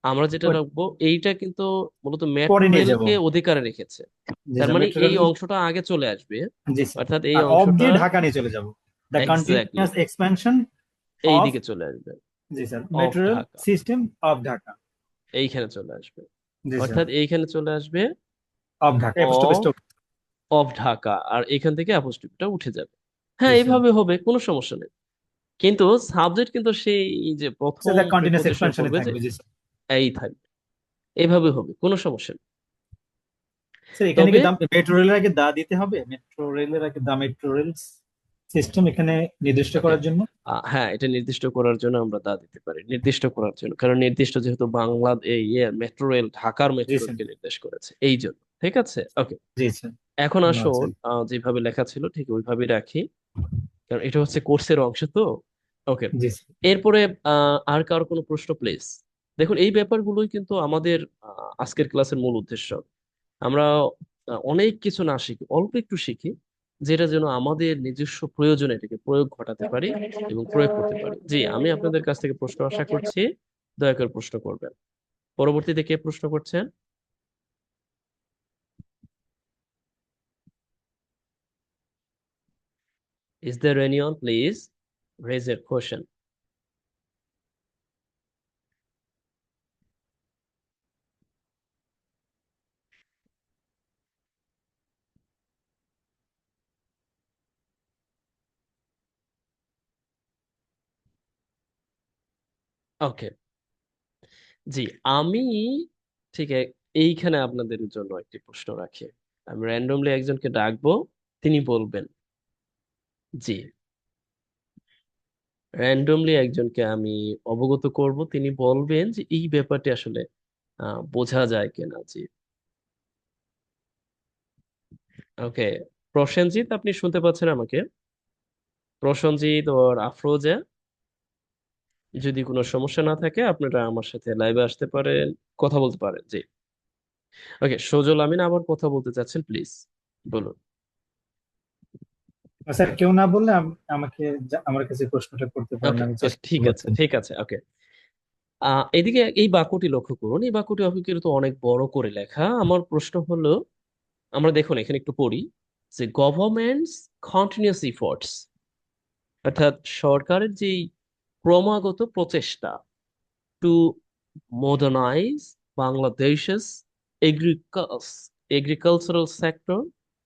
আমরা যেটা রাখবো, এইটা কিন্তু মূলত পরে নিয়ে যাব। মেট্রোরেলকে অধিকারে রেখেছে। জি তার স্যার, মানে মেট্রো এই রেল। অংশটা আগে চলে আসবে, জি স্যার। অর্থাৎ এই আর অফ অংশটা দিয়ে ঢাকা নিয়ে চলে যাব, দ্য এক্স্যাক্টলি কন্টিনিউয়াস এক্সপ্যানশন এই অফ। দিকে চলে আসবে, জি sir, of metro rail Dhaka system of Dhaka. এইখানে চলে আসবে, জি স্যার, অর্থাৎ এইখানে চলে আসবে অফ ঢাকা অফ, অ্যাপোস্ট্রোফিসটা। অফ ঢাকা, আর এখান থেকে অ্যাপোস্ট্রোফিটা উঠে যাবে। জি হ্যাঁ স্যার, এইভাবে হবে, কোনো সমস্যা নেই। কিন্তু সাবজেক্ট কিন্তু সেই যে প্রথম সেটা কন্টিনিউয়াস প্রিপোজিশনে এক্সপ্যানশনে পড়বে যে থাকবে। জি স্যার। এই থাকবে, এইভাবে হবে, কোনো সমস্যা নেই। স্যার এখানে তবে কি দাম মেট্রো রেলের আগে দা দিতে হবে? মেট্রো রেলের আগে দা মেট্রো রেল সিস্টেম এখানে নির্দিষ্ট ওকে, করার জন্য। হ্যাঁ এটা নির্দিষ্ট করার জন্য আমরা তা দিতে পারি, নির্দিষ্ট করার জন্য, কারণ নির্দিষ্ট যেহেতু বাংলা এই মেট্রো রেল, ঢাকার জি মেট্রো স্যার। রেলকে নির্দেশ করেছে, এই জন্য। ঠিক আছে, ওকে। জি স্যার, এখন ধন্যবাদ আসুন, স্যার। যেভাবে লেখা ছিল ঠিক ওইভাবেই রাখি, কারণ এটা হচ্ছে কোর্সের অংশ তো। ওকে, জি স্যার। এরপরে আর কার কোনো প্রশ্ন প্লিজ? দেখুন, এই ব্যাপারগুলোই কিন্তু আমাদের আজকের ক্লাসের মূল উদ্দেশ্য। আমরা অনেক কিছু না শিখি, অল্প একটু শিখি, যেটা যেন আমাদের নিজস্ব প্রয়োজনে এটাকে প্রয়োগ ঘটাতে পারি এবং প্রয়োগ করতে পারি। জি, আমি আপনাদের কাছ থেকে প্রশ্ন আশা করছি, দয়া করে প্রশ্ন করবেন। পরবর্তীতে কে প্রশ্ন করছেন? Is there anyone, please raise your question? ওকে, জি, আমি ঠিক এইখানে আপনাদের জন্য একটি প্রশ্ন রাখি। আমি র্যান্ডমলি একজনকে ডাকবো, তিনি বলবেন। জি, র্যান্ডমলি একজনকে আমি অবগত করব, তিনি বলবেন যে এই ব্যাপারটি আসলে বোঝা যায় কিনা। জি, ওকে। প্রসেনজিৎ, আপনি শুনতে পাচ্ছেন আমাকে? প্রসেনজিৎ ওর আফরোজা, যদি কোনো সমস্যা না থাকে আপনারা আমার সাথে লাইভে আসতে পারেন, কথা বলতে পারেন। জি, ওকে। সজল আমিন আবার কথা বলতে চাচ্ছেন, প্লিজ বলুন। স্যার কেউ না বললে আমাকে আমার কাছে প্রশ্নটা করতে পারেন, ওকে আমি ওকে, চেষ্টা ঠিক করবো আছে answer ঠিক দিতে। আছে, ওকে। এদিকে এই বাক্যটি লক্ষ্য করুন, এই বাক্যটি অপেক্ষাকৃত অনেক বড় করে লেখা। আমার প্রশ্ন হলো, আমরা দেখুন এখানে একটু পড়ি, যে গভর্নমেন্টস কন্টিনিউয়াস এফোর্টস, অর্থাৎ সরকারের যেই ক্রমাগত প্রচেষ্টা টু মডার্নাইজ বাংলাদেশের agricultural sector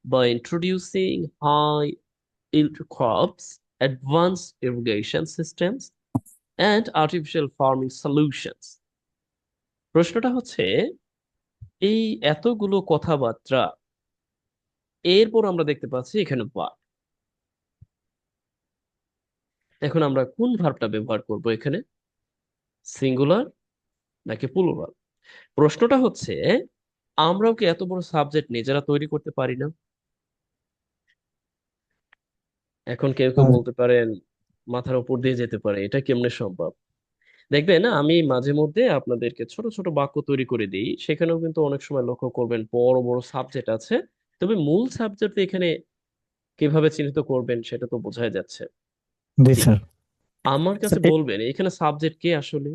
by introducing high yield crops, advanced irrigation systems, and artificial farming solutions. প্রশ্নটা হচ্ছে, এই এতগুলো কথাবার্তা এরপর আমরা দেখতে পাচ্ছি এখানে বাট। এখন আমরা কোন ভার্বটা ব্যবহার করব এখানে, সিঙ্গুলার নাকি প্লুরাল? প্রশ্নটা হচ্ছে, আমরাও কি এত বড় সাবজেক্ট নিজেরা তৈরি করতে পারি না? এখন কেউ কেউ আর বলতে পারেন মাথার উপর দিয়ে যেতে পারে, এটা কেমনে সম্ভব? দেখবেন না, আমি মাঝে মধ্যে আপনাদেরকে ছোট ছোট বাক্য তৈরি করে দিই, সেখানেও কিন্তু অনেক সময় লক্ষ্য করবেন বড় বড় সাবজেক্ট আছে। তবে মূল সাবজেক্ট এখানে কিভাবে চিহ্নিত করবেন সেটা তো বোঝাই যাচ্ছে। জি জি, স্যার। আমার কাছে স্যার বলবেন এখানে সাবজেক্ট কে আসলে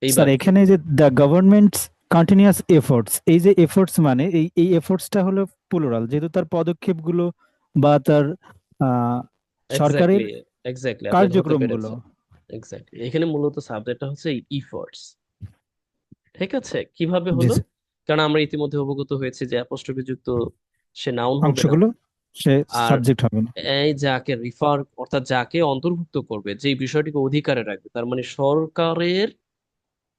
এই স্যার বাক্যে? এখানে যে দ্য গভর্নমেন্টস কন্টিনিউয়াস এফোর্টস, এই যে এফোর্টস মানে এই এফোর্টসটা হলো প্লুরাল, যেহেতু তার পদক্ষেপগুলো বা তার আহ, সরকারের এক্স্যাক্টলি, এক্স্যাক্টলি, আপনি ধরতে কার্যক্রমগুলো। পেরেছেন। এক্স্যাক্টলি, এখানে মূলত সাবজেক্টটা হচ্ছে ইফোর্টস। ঠিক আছে, কিভাবে জি হলো? স্যার। কারণ আমরা ইতিমধ্যে অবগত হয়েছি যে অ্যাপোস্ট্রোফি যুক্ত সে নাউন হবে না। অংশগুলো সে আর সাবজেক্ট হবে না। এই যাকে রিফার, অর্থাৎ যাকে অন্তর্ভুক্ত করবে, যে বিষয়টিকে অধিকারে রাখবে, তার মানে সরকারের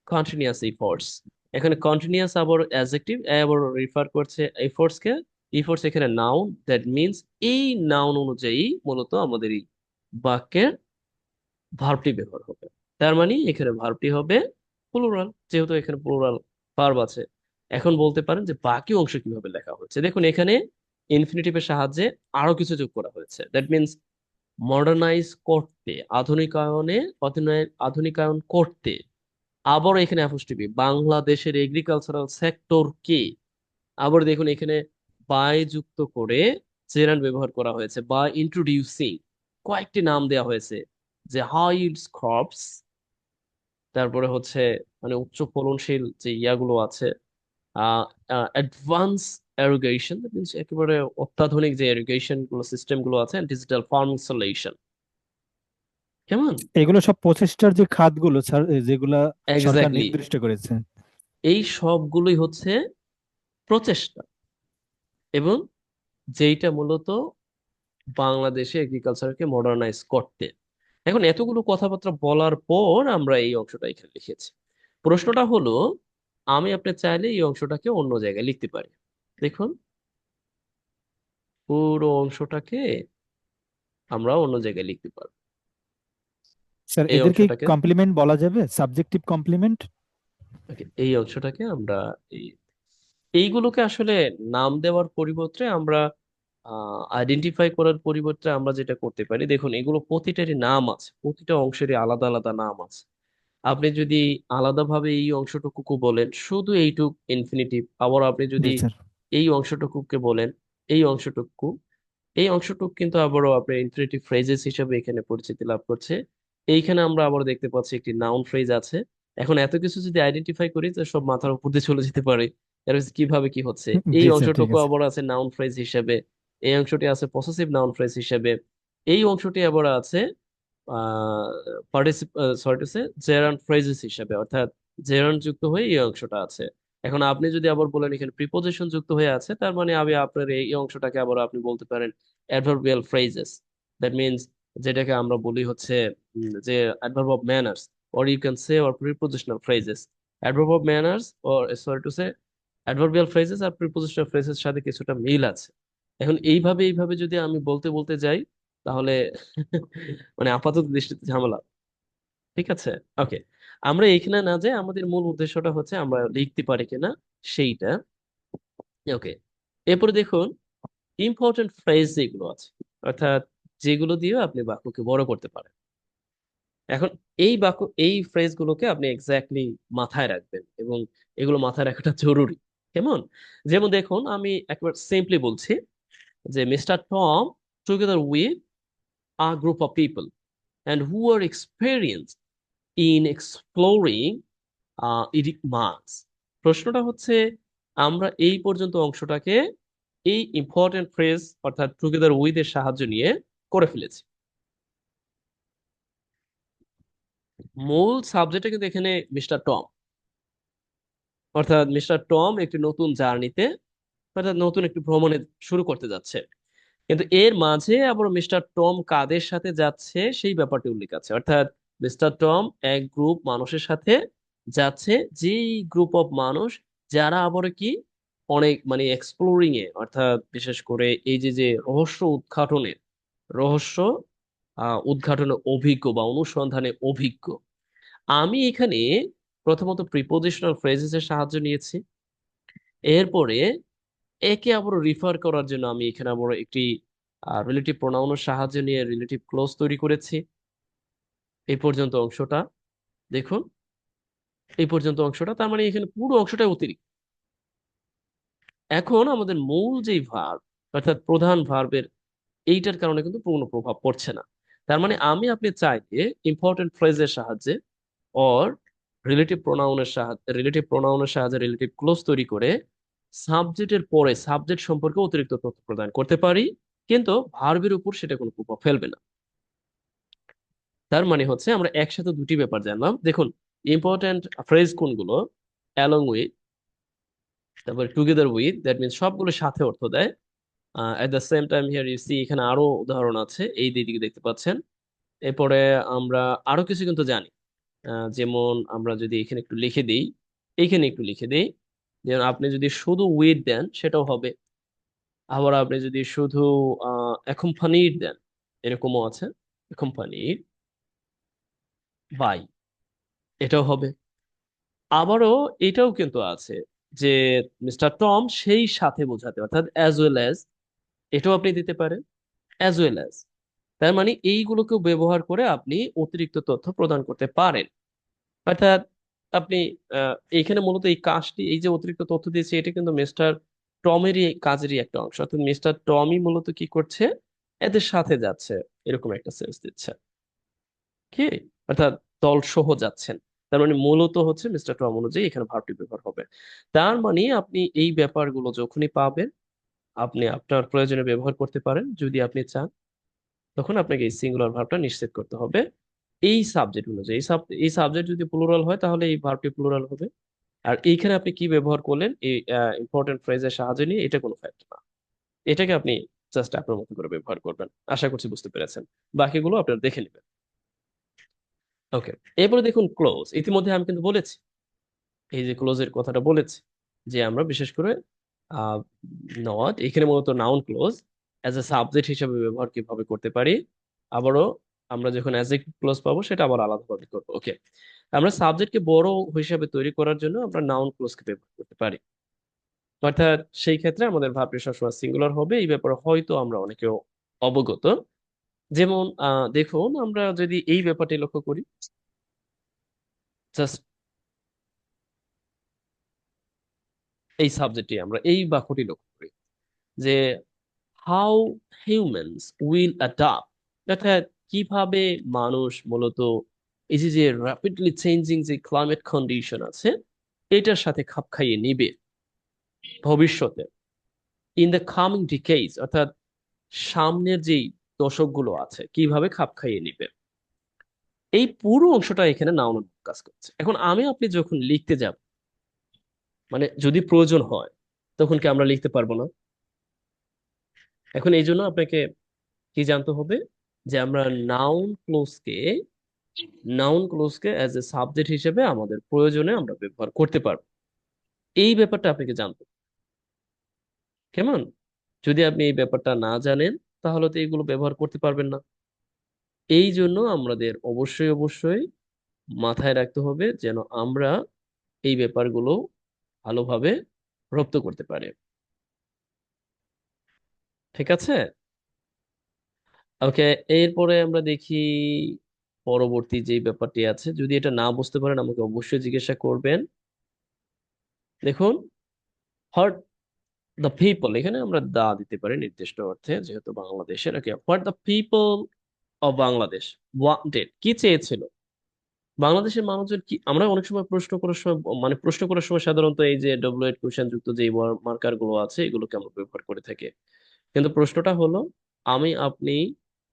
কন্টিনিউয়াস এফোর্টস। এখানে কন্টিনিউয়াস আবার অ্যাডজেক্টিভ, আবার রিফার করছে এফোর্টস কে। এফোর্টস এখানে নাউন, দ্যাট মিন্স এই নাউন অনুযায়ী মূলত আমাদের এই বাক্যের ভার্বটি ব্যবহার হবে। তার মানে এখানে ভার্বটি হবে প্লুরাল, যেহেতু এখানে প্লুরাল ভার্ব আছে। এখন বলতে পারেন যে বাকি অংশ কিভাবে লেখা হয়েছে। দেখুন এখানে ইনফিনিটিভের সাহায্যে আরো কিছু যোগ করা হয়েছে, দ্যাট মিন্স মডার্নাইজ করতে, আধুনিকায়ন করতে। আবার এখানে অ্যাপোস্ট্রোফি, বাংলাদেশের এগ্রিকালচারাল সেক্টরকে। আবার দেখুন এখানে বাই যুক্ত করে জেরান্ড ব্যবহার করা হয়েছে, বা ইন্ট্রোডিউসিং কয়েকটি নাম দেওয়া হয়েছে, যে হাই ইল্ডস ক্রপস, তারপরে হচ্ছে মানে উচ্চ ফলনশীল যে ইয়াগুলো আছে, অ্যাডভান্স এরিগেশন, মিনস একেবারে অত্যাধুনিক যে এরিগেশন গুলো সিস্টেম গুলো আছে, ডিজিটাল ফার্মিং সলিউশন। কেমন? এগুলো সব প্রচেষ্টার যে খাতগুলো স্যার, যেগুলা সরকার এক্স্যাক্টলি, নির্দিষ্ট করেছে। এই সবগুলোই হচ্ছে প্রচেষ্টা, এবং যেইটা মূলত বাংলাদেশে এগ্রিকালচারকে মডার্নাইজ করতে। এখন এতগুলো কথাবার্তা বলার পর আমরা এই অংশটা এখানে লিখেছি। প্রশ্নটা হলো, আমি আপনি চাইলে এই অংশটাকে অন্য জায়গায় লিখতে পারি। দেখুন, পুরো অংশটাকে আমরা অন্য জায়গায় লিখতে পারবো। স্যার এই এদেরকে অংশটাকে, কমপ্লিমেন্ট বলা যাবে, সাবজেক্টিভ কমপ্লিমেন্ট। okay, এই অংশটাকে আমরা এই এইগুলোকে আসলে নাম দেওয়ার পরিবর্তে আমরা আইডেন্টিফাই করার পরিবর্তে আমরা যেটা করতে পারি, দেখুন এগুলো প্রতিটারই নাম আছে, প্রতিটা অংশেরই আলাদা আলাদা নাম আছে। আপনি যদি আলাদাভাবে এই অংশটুকুকে বলেন শুধু এইটুক ইনফিনিটিভ, আবার আপনি জি যদি স্যার। এই অংশটুকুকে বলেন এই অংশটুকু, এই অংশটুকু কিন্তু আবারও আপনার ইনফিনিটিভ ফ্রেজেস হিসেবে এখানে পরিচিতি লাভ করছে। এইখানে আমরা আবার দেখতে পাচ্ছি একটি নাউন ফ্রেজ আছে। এখন এত কিছু যদি আইডেন্টিফাই করি তো সব মাথার উপর দিয়ে চলে যেতে পারে, এর হচ্ছে কিভাবে কি হচ্ছে। এই জি স্যার, ঠিক অংশটুকু আছে। আবার আছে নাউন ফ্রেজ হিসেবে, এই অংশটি আছে পসেসিভ নাউন ফ্রেজ হিসেবে, এই অংশটি আবার আছে participle sorry to say gerund phrases হিসেবে, অর্থাৎ জেরান্ড যুক্ত হয়ে এই অংশটা আছে। এখন আপনি যদি আবার বলেন এখানে প্রিপোজিশন যুক্ত হয়ে আছে, তার মানে আমি আপনার এই অংশটাকে আবার আপনি বলতে পারেন অ্যাডভার্বিয়াল ফ্রেজেস। দ্যাট মিনস যেটাকে আমরা বলি হচ্ছে যে adverb of manners, or you can say or prepositional phrases. Adverb of manners or sorry to say adverbial phrases আর প্রিপোজিশনাল ফ্রেজেস সাথে কিছুটা মিল আছে। এখন এইভাবে এইভাবে যদি আমি বলতে বলতে যাই, তাহলে মানে আপাতত দৃষ্টিতে ঝামেলা। ঠিক আছে, ওকে। আমরা এখানে না যে আমাদের মূল উদ্দেশ্যটা হচ্ছে আমরা লিখতে পারি কিনা সেইটা। ওকে, এরপরে দেখুন ইম্পর্টেন্ট ফ্রেজ যেগুলো আছে, অর্থাৎ যেগুলো দিয়ে আপনি বাক্যকে বড় করতে পারেন। এখন এই ফ্রেজ গুলোকে আপনি এক্স্যাক্টলি মাথায় রাখবেন, এবং এগুলো মাথায় রাখাটা জরুরি। কেমন? যেমন দেখুন, আমি একবার সিম্পলি বলছি যে mister Tom together with a group of people and who are experienced in exploring Eric marks. প্রশ্নটা হচ্ছে, আমরা এই পর্যন্ত অংশটাকে এই ইম্পর্টেন্ট ফ্রেজ অর্থাৎ টুগেদার উইথ এর সাহায্য নিয়ে করে ফেলেছি। মূল সাবজেক্টটা কিন্তু এখানে মিস্টার টম, অর্থাৎ মিস্টার টম একটি নতুন জার্নিতে, অর্থাৎ নতুন একটি ভ্রমণে শুরু করতে যাচ্ছে। কিন্তু এর মাঝে আবার মিস্টার টম কাদের সাথে যাচ্ছে সেই ব্যাপারটি উল্লেখ আছে, অর্থাৎ মিস্টার টম এক গ্রুপ মানুষের সাথে যাচ্ছে, যেই গ্রুপ অফ মানুষ যারা আবার কি অনেক মানে এক্সপ্লোরিং এ, অর্থাৎ বিশেষ করে এই যে যে রহস্য উদ্ঘাটনে অভিজ্ঞ বা অনুসন্ধানে অভিজ্ঞ। আমি এখানে প্রথমত প্রিপোজিশনাল ফ্রেজেস এর সাহায্য নিয়েছি। এরপরে একে আবার রিফার করার জন্য আমি এখানে আবার একটি রিলেটিভ প্রোনাউনের সাহায্য নিয়ে রিলেটিভ ক্লোজ তৈরি করেছি। এই পর্যন্ত অংশটা দেখুন, এই পর্যন্ত অংশটা, তার মানে এখানে পুরো অংশটাই অতিরিক্ত। এখন আমাদের মূল যেই ভার্ব, অর্থাৎ প্রধান ভার্বের এইটার কারণে কিন্তু পূর্ণ প্রভাব পড়ছে না। তার মানে আমি আপনি চাইলে ইম্পর্টেন্ট ফ্রেজের সাহায্যে অর রিলেটিভ প্রোনাউনের সাহায্যে রিলেটিভ ক্লোজ তৈরি করে সাবজেক্টের পরে সাবজেক্ট সম্পর্কে অতিরিক্ত তথ্য প্রদান করতে পারি, কিন্তু ভার্বের উপর সেটা কোনো প্রভাব ফেলবে না। তার মানে হচ্ছে আমরা একসাথে দুটি ব্যাপার জানলাম। দেখুন, ইম্পর্টেন্ট ফ্রেজ কোনগুলো: অ্যালং উইথ, তারপরে টুগেদার উইথ, দ্যাট মিনস সবগুলো সাথে অর্থ দেয়। At the same time here you see, এখানে আরো উদাহরণ আছে, এই দিকে দেখতে পাচ্ছেন। এরপরে আমরা আরো কিছু কিন্তু জানি। যেমন আমরা যদি এখানে একটু লিখে দিই, এইখানে একটু লিখে দিই, যেমন আপনি যদি শুধু উইথ দেন সেটাও হবে, আবার আপনি যদি শুধু অ্যাকম্পানিড দেন, এরকমও আছে, অ্যাকম্পানিড বাই, এটাও হবে। আবারও এটাও কিন্তু আছে যে মিস্টার টম সেই সাথে বোঝাতে, অর্থাৎ অ্যাজ ওয়েল অ্যাজ, এটাও আপনি দিতে পারেন, অ্যাজ ওয়েল অ্যাজ। তার মানে এইগুলোকেও ব্যবহার করে আপনি অতিরিক্ত তথ্য প্রদান করতে পারেন। অর্থাৎ আপনি এইখানে মূলত এই কাজটি, এই যে অতিরিক্ত তথ্য দিয়েছে, এটা কিন্তু মিস্টার টমেরই কাজেরই একটা অংশ, অর্থাৎ মিস্টার টমই মূলত কি করছে, এদের সাথে যাচ্ছে, এরকম একটা সেন্স দিচ্ছে কি, অর্থাৎ দল সহ যাচ্ছেন। তার মানে মূলত হচ্ছে মিস্টার টম অনুযায়ী এখানে ভার্বটি ব্যবহার হবে। তার মানে আপনি এই ব্যাপারগুলো যখনই পাবেন, আপনি আপনার প্রয়োজনে ব্যবহার করতে পারেন যদি আপনি চান। তখন আপনাকে এই সিঙ্গুলার ভার্বটা নিশ্চিত করতে হবে এই সাবজেক্ট অনুযায়ী। এই সাবজেক্ট যদি প্লুরাল হয় তাহলে এই ভার্বটি প্লুরাল হবে। আর এইখানে আপনি কি ব্যবহার করলেন এই ইম্পর্টেন্ট ফ্রেজের সাহায্য নিয়ে, এটা কোনো ফ্যাক্ট না। এটাকে আপনি জাস্ট আপনার মতো করে ব্যবহার করবেন। আশা করছি বুঝতে পেরেছেন। বাকিগুলো আপনারা দেখে নেবেন। ওকে, এরপরে দেখুন ক্লোজ। ইতিমধ্যে আমি কিন্তু বলেছি, এই যে ক্লোজের কথাটা বলেছি, যে আমরা বিশেষ করে আহ নট, এখানে মূলত noun clause as a subject হিসেবে ব্যবহার কিভাবে করতে পারি। আবারও আমরা যখন অ্যাডজেক্টিভ ক্লোজ পাবো সেটা আবার আলাদাভাবে করবো। ওকে, আমরা সাবজেক্টকে বড় হিসেবে তৈরি করার জন্য আমরা নাউন ক্লোজকে ব্যবহার করতে পারি। অর্থাৎ সেই ক্ষেত্রে আমাদের ভার্বটি সবসময় সিঙ্গুলার হবে, এই ব্যাপারে হয়তো আমরা অনেকেও অবগত। যেমন দেখুন, আমরা যদি এই ব্যাপারটি লক্ষ্য করি, জাস্ট এই সাবজেক্টটি আমরা এই বাক্যটি লক্ষ্য করি যে হাউ হিউম্যানস উইল অ্যাডাপ্ট, অর্থাৎ কিভাবে মানুষ মূলত এই যে যে র্যাপিডলি চেঞ্জিং যে ক্লাইমেট কন্ডিশন আছে এটার সাথে খাপ খাইয়ে নিবে ভবিষ্যতে, ইন দ্য কামিং ডিকেডস, অর্থাৎ সামনের যেই দশকগুলো আছে কিভাবে খাপ খাইয়ে নিবে। এই পুরো অংশটা এখানে নাউন কাজ করছে। এখন আমি আপনি যখন লিখতে যাব, মানে যদি প্রয়োজন হয়, তখন কি আমরা লিখতে পারবো না? এখন এই জন্য আপনাকে কি জানতে হবে, যে আমরা নাউন ক্লোজকে নাউন ক্লোজকে অ্যাজ এ সাবজেক্ট হিসেবে আমাদের প্রয়োজনে আমরা ব্যবহার করতে পারবো। এই ব্যাপারটা আপনাকে জানতে হবে। কেমন? যদি আপনি এই ব্যাপারটা না জানেন, তাহলে তো এইগুলো ব্যবহার করতে পারবেন না। এই জন্য আমাদের অবশ্যই অবশ্যই মাথায় রাখতে হবে যেন আমরা এই ব্যাপারগুলো ভালোভাবে রপ্ত করতে পারি। ঠিক আছে? ওকে, এরপরে আমরা দেখি পরবর্তী যে ব্যাপারটি আছে, যদি এটা না বুঝতে পারেন আমাকে অবশ্যই জিজ্ঞাসা করবেন। দেখুন, হট দ্য পিপল, এখানে আমরা দা দিতে পারি নির্দিষ্ট অর্থে, যেহেতু বাংলাদেশের। Okay, what the people of Bangladesh wanted, কি চেয়েছিল বাংলাদেশের মানুষজন কি। আমরা অনেক সময় প্রশ্ন করার সময়, মানে প্রশ্ন করার সময় সাধারণত এই যে ডব্লিউ এইট কোশ্চেন যুক্ত যে মার্কার গুলো আছে এগুলোকে আমরা ব্যবহার করে থাকি। কিন্তু প্রশ্নটা হলো আমি আপনি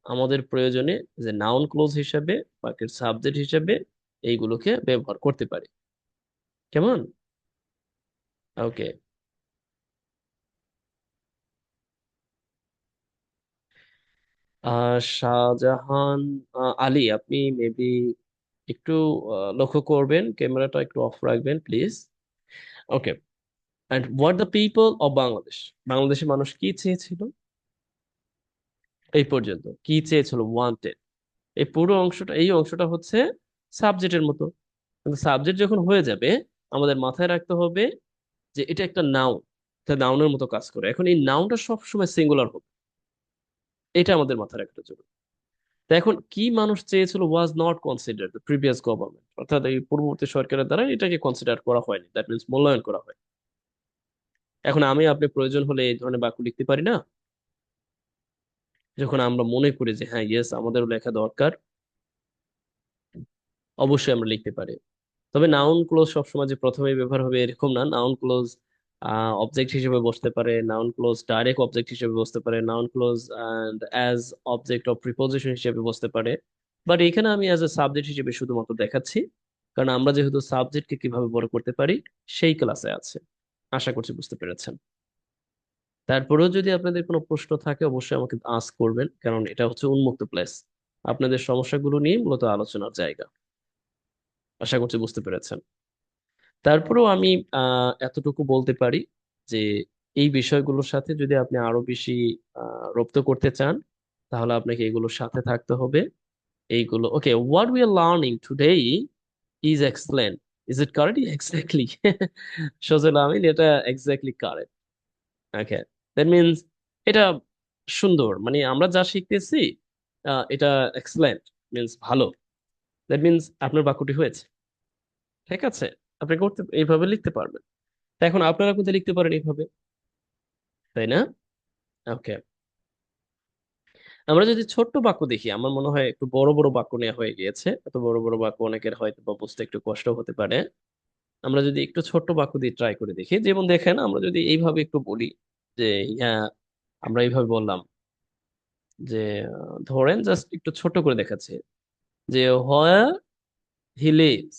আমাদের প্রয়োজনে যে নাউন ক্লোজ হিসেবে বাক্যের সাবজেক্ট হিসেবে এইগুলোকে ব্যবহার করতে পারি। কেমন? ওকে। শাহজাহান আলী, আপনি মেবি একটু লক্ষ্য করবেন, ক্যামেরাটা একটু অফ রাখবেন please. Okay. And what the people of Bangladesh, বাংলাদেশের মানুষ কি চেয়েছিল? এই পর্যন্ত কি চেয়েছিল, ওয়ান্টেড। এই পুরো অংশটা, এই অংশটা হচ্ছে সাবজেক্টের মতো। কিন্তু সাবজেক্ট যখন হয়ে যাবে, আমাদের মাথায় রাখতে হবে যে এটা একটা নাউন, এটা নাউনের মতো কাজ করে। এখন এই নাউনটা সবসময় সিঙ্গুলার হবে, এটা আমাদের মাথায় রাখতে হবে। তো এখন কি মানুষ চেয়েছিল, was not considered the previous government, অর্থাৎ এই পূর্ববর্তী সরকারের দ্বারা এটাকে কনসিডার করা হয়নি, দ্যাট মিনস মূল্যায়ন করা হয়। এখন আমি আপনি প্রয়োজন হলে এই ধরনের বাক্য লিখতে পারি না? যখন আমরা মনে করি যে হ্যাঁ ইয়েস আমাদেরও লেখা দরকার, অবশ্যই আমরা লিখতে পারি। তবে নাউন ক্লোজ সবসময় যে প্রথমেই ব্যবহার হবে এরকম না। নাউন ক্লোজ অবজেক্ট হিসেবে বসতে পারে, নাউন ক্লোজ ডাইরেক্ট অবজেক্ট হিসেবে বসতে পারে, noun clause and as object of preposition হিসেবে বসতে পারে। বাট এখানে আমি অ্যাজ এ সাবজেক্ট হিসেবে শুধুমাত্র দেখাচ্ছি, কারণ আমরা যেহেতু সাবজেক্টকে কিভাবে বড় করতে পারি সেই ক্লাসে আছে। আশা করছি বুঝতে পেরেছেন। তারপরেও যদি আপনাদের কোনো প্রশ্ন থাকে অবশ্যই আমাকে আস্ক করবেন, কারণ এটা হচ্ছে উন্মুক্ত প্লেস, আপনাদের সমস্যাগুলো নিয়ে মূলত আলোচনার জায়গা। আশা করছি বুঝতে পেরেছেন। তারপরেও আমি এতটুকু বলতে পারি যে এই বিষয়গুলোর সাথে যদি আপনি আরো বেশি রপ্ত করতে চান, তাহলে আপনাকে এগুলোর সাথে থাকতে হবে। এইগুলো okay, what we are learning today is explain, is it correct? Exactly. Sajal Amin, এটা exactly correct. Okay, that means এটা সুন্দর, মানে আমরা যা শিখতেছি এটা এক্সেলেন্ট মিনস ভালো। দ্যাট মিনস আপনার বাক্যটি হয়েছে, ঠিক আছে, আপনি করতে এইভাবে লিখতে পারবেন। তা এখন আপনারা কোথায় লিখতে পারেন এইভাবে, তাই না? ওকে। আমরা যদি ছোট্ট বাক্য দেখি, আমার মনে হয় একটু বড় বড় বাক্য নেওয়া হয়ে গিয়েছে, এত বড় বড় বাক্য অনেকের হয়তো বা বুঝতে একটু কষ্ট হতে পারে। আমরা যদি একটু ছোট্ট বাক্য দিয়ে ট্রাই করে দেখি, যেমন দেখেন আমরা যদি এইভাবে একটু বলি যে হ্যাঁ, আমরা এইভাবে বললাম যে ধরেন জাস্ট একটু ছোট করে দেখাচ্ছে যে হোয়ার হি লিভস,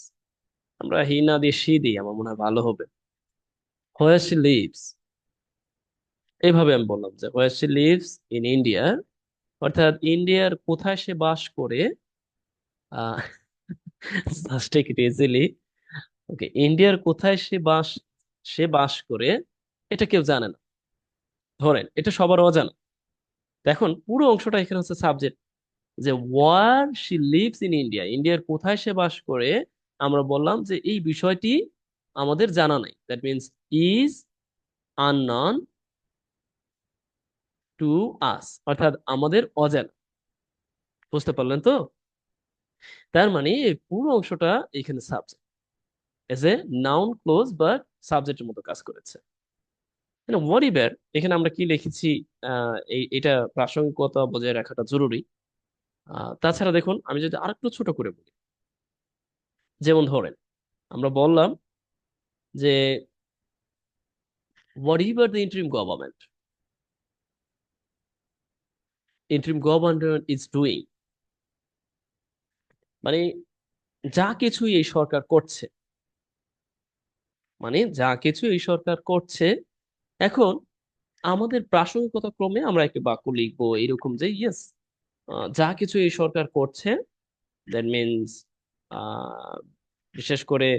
আমরা হি না দিয়ে সি দিই, আমার মনে হয় ভালো হবে। হোয়ার শি লিভস, এইভাবে আমি বললাম যে হোয়ার শি লিভস ইন ইন্ডিয়া, অর্থাৎ ইন্ডিয়ার কোথায় সে বাস করে। আহ জাস্ট টেক ইট ইজিলি। ওকে, ইন্ডিয়ার কোথায় সে বাস করে, এটা কেউ জানে না, ধরেন এটা সবার অজানা। দেখুন পুরো অংশটা এখানে হচ্ছে সাবজেক্ট, যে where she lives in India, ইন্ডিয়ার কোথায় সে বাস করে। আমরা বললাম যে এই বিষয়টি আমাদের জানা নাই, that means is unknown to us, অর্থাৎ আমাদের অজানা। বুঝতে পারলেন তো? তার মানে এই পুরো অংশটা এখানে subject, as a noun clause but সাবজেক্টের মতো কাজ করেছে। ওয়ারিবের এখানে আমরা কি লিখেছি, এটা প্রাসঙ্গিকতা বজায় রাখাটা জরুরি। তাছাড়া দেখুন আমি যদি আরেকটু ছোট করে বলি, যেমন ধরেন আমরা বললাম যে what ever the interim government is doing, মানে যা কিছু এই সরকার করছে, মানে যা কিছু এই সরকার করছে। এখন আমাদের প্রাসঙ্গিকতা ক্রমে আমরা একটা বাক্য লিখবো এরকম যে ইয়েস, যা কিছু এই সরকার করছে, দ্যাট মিনস বিশেষ করে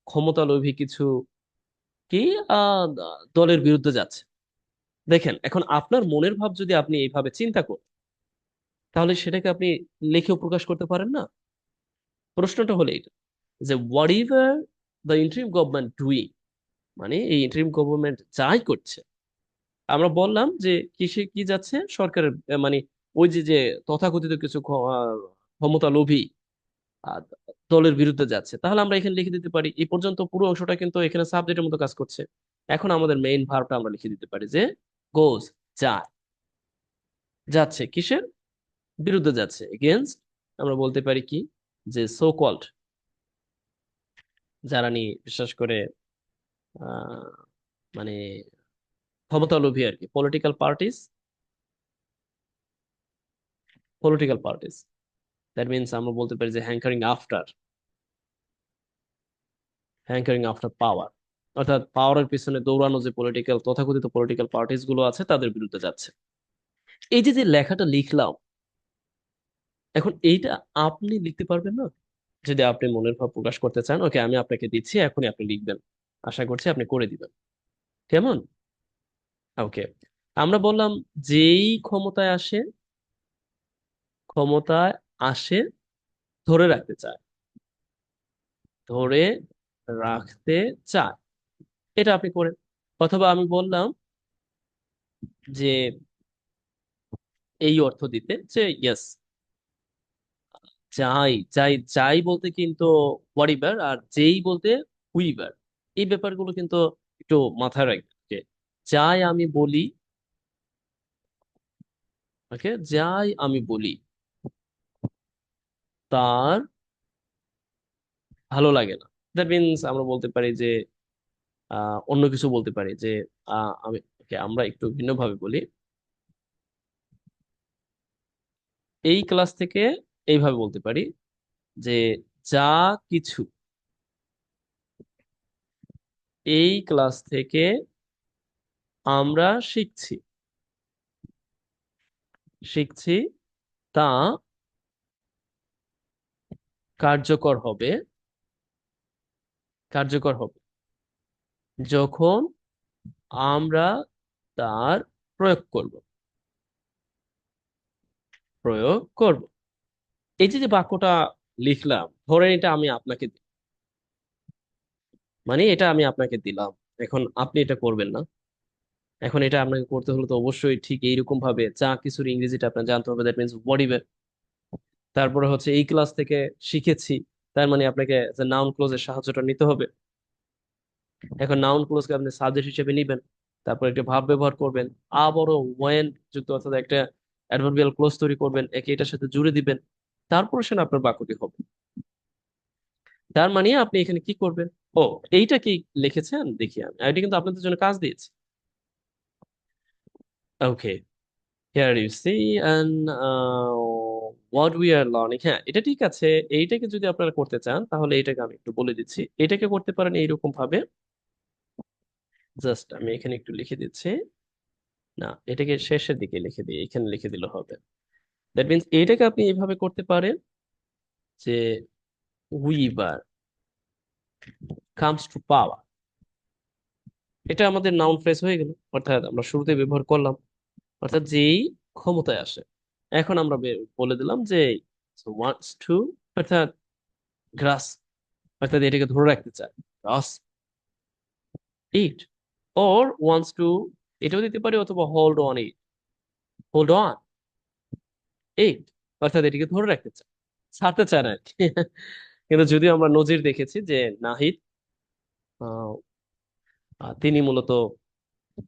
ক্ষমতালোভী কিছু কি দলের বিরুদ্ধে যাচ্ছে। দেখেন এখন আপনার মনের ভাব যদি আপনি এইভাবে চিন্তা করেন, তাহলে সেটাকে আপনি লিখেও প্রকাশ করতে পারেন না। প্রশ্নটা হলো এটা, যে what ever the interim government doing, মানে এই ইন্টারিম গভর্নমেন্ট যাই করছে। আমরা বললাম যে কিসে কি যাচ্ছে, সরকারের মানে ওই যে যে তথাকথিত কিছু ক্ষমতা লোভী আহ, দলের বিরুদ্ধে যাচ্ছে, তাহলে আমরা এখানে লিখে দিতে পারি। এই পর্যন্ত পুরো অংশটা কিন্তু এখানে সাবজেক্টের মতো কাজ করছে। এখন আমাদের মেইন ভার্বটা আমরা লিখে দিতে পারি যে গোজ, যায়, যাচ্ছে কিসের বিরুদ্ধে যাচ্ছে, এগেনস্ট। আমরা বলতে পারি কি, যে সো কল্ড, যারা নিয়ে বিশেষ করে আহ মানে ক্ষমতালোভী আর কি, পলিটিক্যাল পার্টিস। দ্যাট মিনস আমরা বলতে পারি যে হ্যাঙ্কারিং আফটার, হ্যাঙ্কারিং আফটার পাওয়ার, অর্থাৎ পাওয়ারের পিছনে দৌড়ানো যে পলিটিক্যাল তথাকথিত পলিটিক্যাল পার্টিস গুলো আছে তাদের বিরুদ্ধে যাচ্ছে। এই যে যে লেখাটা লিখলাম, এখন এইটা আপনি লিখতে পারবেন না? যদি আপনি মনের ভাব প্রকাশ করতে চান, ওকে আমি আপনাকে দিচ্ছি, এখনই আপনি লিখবেন, আশা করছি আপনি করে দিবেন। কেমন? ওকে, আমরা বললাম যেই ক্ষমতায় আসে, ক্ষমতায় আসে ধরে রাখতে চায়, ধরে রাখতে চায়, এটা আপনি করেন। অথবা আমি বললাম যে এই অর্থ দিতে যে ইয়েস, যাই যাই যাই বলতে কিন্তু ওয়ারিবার, আর যেই বলতে হুইবার, এই ব্যাপারগুলো কিন্তু একটু মাথায় রাখবে যে যাই আমি বলি, ওকে, যাই আমি বলি তার ভালো লাগে না। দ্যাট মিনস আমরা বলতে পারি যে অন্য কিছু বলতে পারি যে আমি okay, আমরা একটু ভিন্নভাবে বলি, এই ক্লাস থেকে এইভাবে বলতে পারি যে যা কিছু এই ক্লাস থেকে আমরা শিখছি, শিখছি তা কার্যকর হবে, কার্যকর হবে যখন আমরা তার প্রয়োগ করব, প্রয়োগ করব। এই যে যে বাক্যটা লিখলাম, ধরেন এটা আমি আপনাকে মানে এটা আমি আপনাকে দিলাম, এখন আপনি এটা করবেন না। এখন এটা আপনাকে করতে হলে তো অবশ্যই ঠিক এইরকম ভাবে যা কিছুর ইংরেজিটা আপনার জানতে হবে, দ্যাট মিনস হোয়াট ইভার। তারপরে হচ্ছে এই ক্লাস থেকে শিখেছি, তার মানে আপনাকে নাউন ক্লোজের সাহায্যটা নিতে হবে। এখন নাউন ক্লোজকে আপনি সাবজেক্ট হিসেবে নিবেন, তারপর একটা ভাব ব্যবহার করবেন, আবারও ওয়েন যুক্ত অর্থাৎ একটা অ্যাডভার্বিয়াল ক্লোজ তৈরি করবেন, একে এটার সাথে জুড়ে দিবেন, তারপরে সে আপনার বাক্যটি হবে। তার মানে আপনি এখানে কি করবেন? ও, এইটা কি লিখেছেন দেখি, আমি এটা কিন্তু আপনাদের জন্য কাজ দিয়েছি। Okay, here you see and what we are learning, হ্যাঁ এটা ঠিক আছে। এইটাকে যদি আপনারা করতে চান তাহলে এটাকে আমি একটু বলে দিচ্ছি, এটাকে করতে পারেন এইরকম ভাবে। জাস্ট আমি এখানে একটু লিখে দিচ্ছি, না এটাকে শেষের দিকে লিখে দিই, এখানে লিখে দিলে হবে। দ্যাট মিনস এটাকে আপনি এইভাবে করতে পারেন যে হুইভার কামস টু পাওয়ার, এটা আমাদের নাউন ফ্রেজ হয়ে গেল, অর্থাৎ আমরা শুরুতে ব্যবহার করলাম, অর্থাৎ যেই ক্ষমতায় আসে। এখন আমরা বলে দিলাম যে ওয়ান্টস টু, অর্থাৎ গ্রাস, অর্থাৎ এটাকে ধরে রাখতে চায়, গ্রাস ইট, অর ওয়ান্টস টু, এটাও দিতে পারি, অথবা hold on it, hold on it, অর্থাৎ এটাকে ধরে রাখতে চায়, ছাড়তে চায় না আর কি। কিন্তু যদিও আমরা নজির দেখেছি যে নাহিদ আহ, তিনি মূলত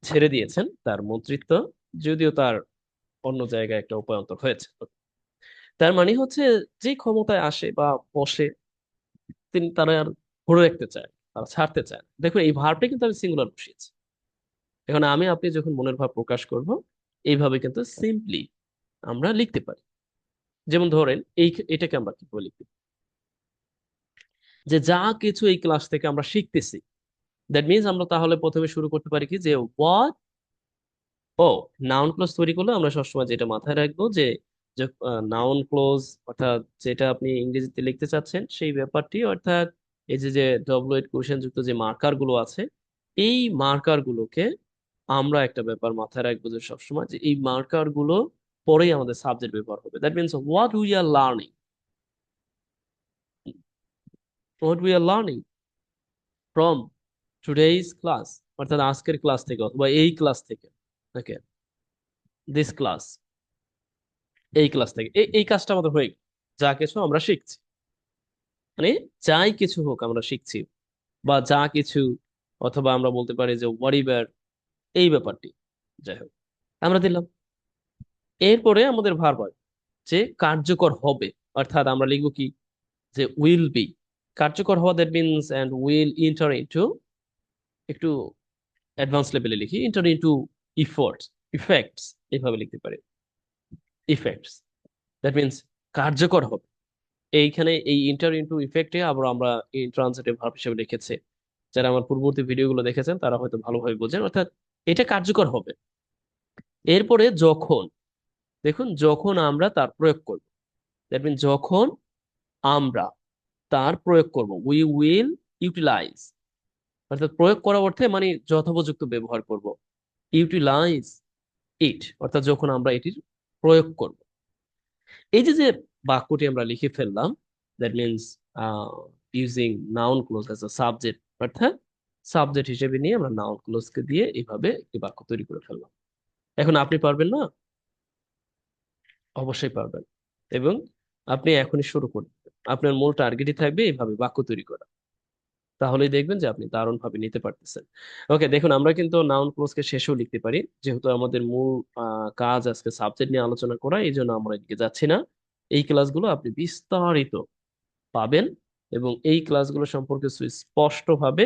ছেড়ে দিয়েছেন তার মন্ত্রিত্ব, যদিও তার অন্য জায়গায় একটা উপায়ন্তর হয়েছে। তার মানে হচ্ছে যে ক্ষমতায় আসে বা বসে, তিনি তারা আর ধরে রাখতে চায়, তারা ছাড়তে চায় না। দেখুন এই ভার্বটা কিন্তু আমি সিঙ্গুলার বসিয়েছি। এখন আমি আপনি যখন মনের ভাব প্রকাশ করব, এইভাবে কিন্তু সিম্পলি আমরা লিখতে পারি। যেমন ধরেন এটাকে আমরা কি বলি, যে যা কিছু এই ক্লাস থেকে আমরা শিখতেছি, দ্যাট মিনস আমরা তাহলে প্রথমে শুরু করতে পারি কি যে হোয়াট, ও, নাউন ক্লোজ তৈরি করলে আমরা সবসময় যেটা মাথায় রাখবো যে নাউন ক্লোজ অর্থাৎ যেটা আপনি ইংরেজিতে লিখতে চাচ্ছেন সেই ব্যাপারটি, অর্থাৎ এই যে যে ডব্লিউ কোশ্চেন যুক্ত যে মার্কার গুলো আছে, এই মার্কার গুলোকে আমরা একটা ব্যাপার মাথায় রাখবো যে সবসময় যে এই মার্কার গুলো পরেই আমাদের সাবজেক্ট ব্যবহার হবে। That means what we are learning, what we are learning from today's class, অর্থাৎ আজকের ক্লাস থেকে অথবা এই ক্লাস থেকে, ওকে, দিস ক্লাস, এই ক্লাস থেকে এই কাজটা আমাদের হয়ে গেল। যা কিছু আমরা শিখছি, মানে যাই কিছু হোক আমরা শিখছি, বা যা কিছু, অথবা আমরা বলতে পারি যে ওয়ারিবার, এই ব্যাপারটি, যাই হোক আমরা দিলাম। এরপরে আমাদের ভার্ব হয় যে কার্যকর হবে, অর্থাৎ আমরা লিখবো কি যে উইল বি, কার্যকর হওয়া, that means and will enter into, একটু অ্যাডভান্স লেভেলে লিখি, ইন্টার ইনটু ইফোর্টস, ইফেক্টস, এইভাবে লিখতে পারি, ইফেক্টস, দ্যাট মিনস কার্যকর হবে। এইখানে এই ইন্টার ইনটু ইফেক্টে আবার আমরা ইন্ট্রান্সিটিভ ভার্ব হিসেবে লিখেছি। যারা আমার পূর্ববর্তী ভিডিওগুলো দেখেছেন তারা হয়তো ভালোভাবে বোঝেন, অর্থাৎ এটা কার্যকর হবে। এরপরে যখন, দেখুন, যখন আমরা তার প্রয়োগ করব, দ্যাট মিন যখন আমরা তার প্রয়োগ করব, উই উইল ইউটিলাইজ, অর্থাৎ প্রয়োগ করা অর্থে মানে যথোপযুক্ত ব্যবহার করব, ইউটিলাইজ ইট, অর্থাৎ যখন আমরা এটির প্রয়োগ করব। এই যে যে বাক্যটি আমরা লিখে ফেললাম, that means using noun clause as a subject, অর্থাৎ সাবজেক্ট হিসেবে নিয়ে আমরা নাউন ক্লোজকে দিয়ে এইভাবে একটি বাক্য তৈরি করে ফেললাম। এখন আপনি পারবেন না? অবশ্যই পারবেন। এবং আপনি এখনই শুরু করবেন। আপনার মূল টার্গেটই থাকবে এইভাবে বাক্য তৈরি করা। তাহলেই দেখবেন যে আপনি দারুণভাবে নিতে পারতেছেন। ওকে, দেখুন, আমরা কিন্তু নাউন ক্লোজকে শেষেও লিখতে পারি, যেহেতু আমাদের মূল কাজ আজকে সাবজেক্ট নিয়ে আলোচনা করা, এই জন্য আমরা এদিকে যাচ্ছি না। এই ক্লাসগুলো আপনি বিস্তারিত পাবেন, এবং এই ক্লাসগুলো সম্পর্কে সুস্পষ্টভাবে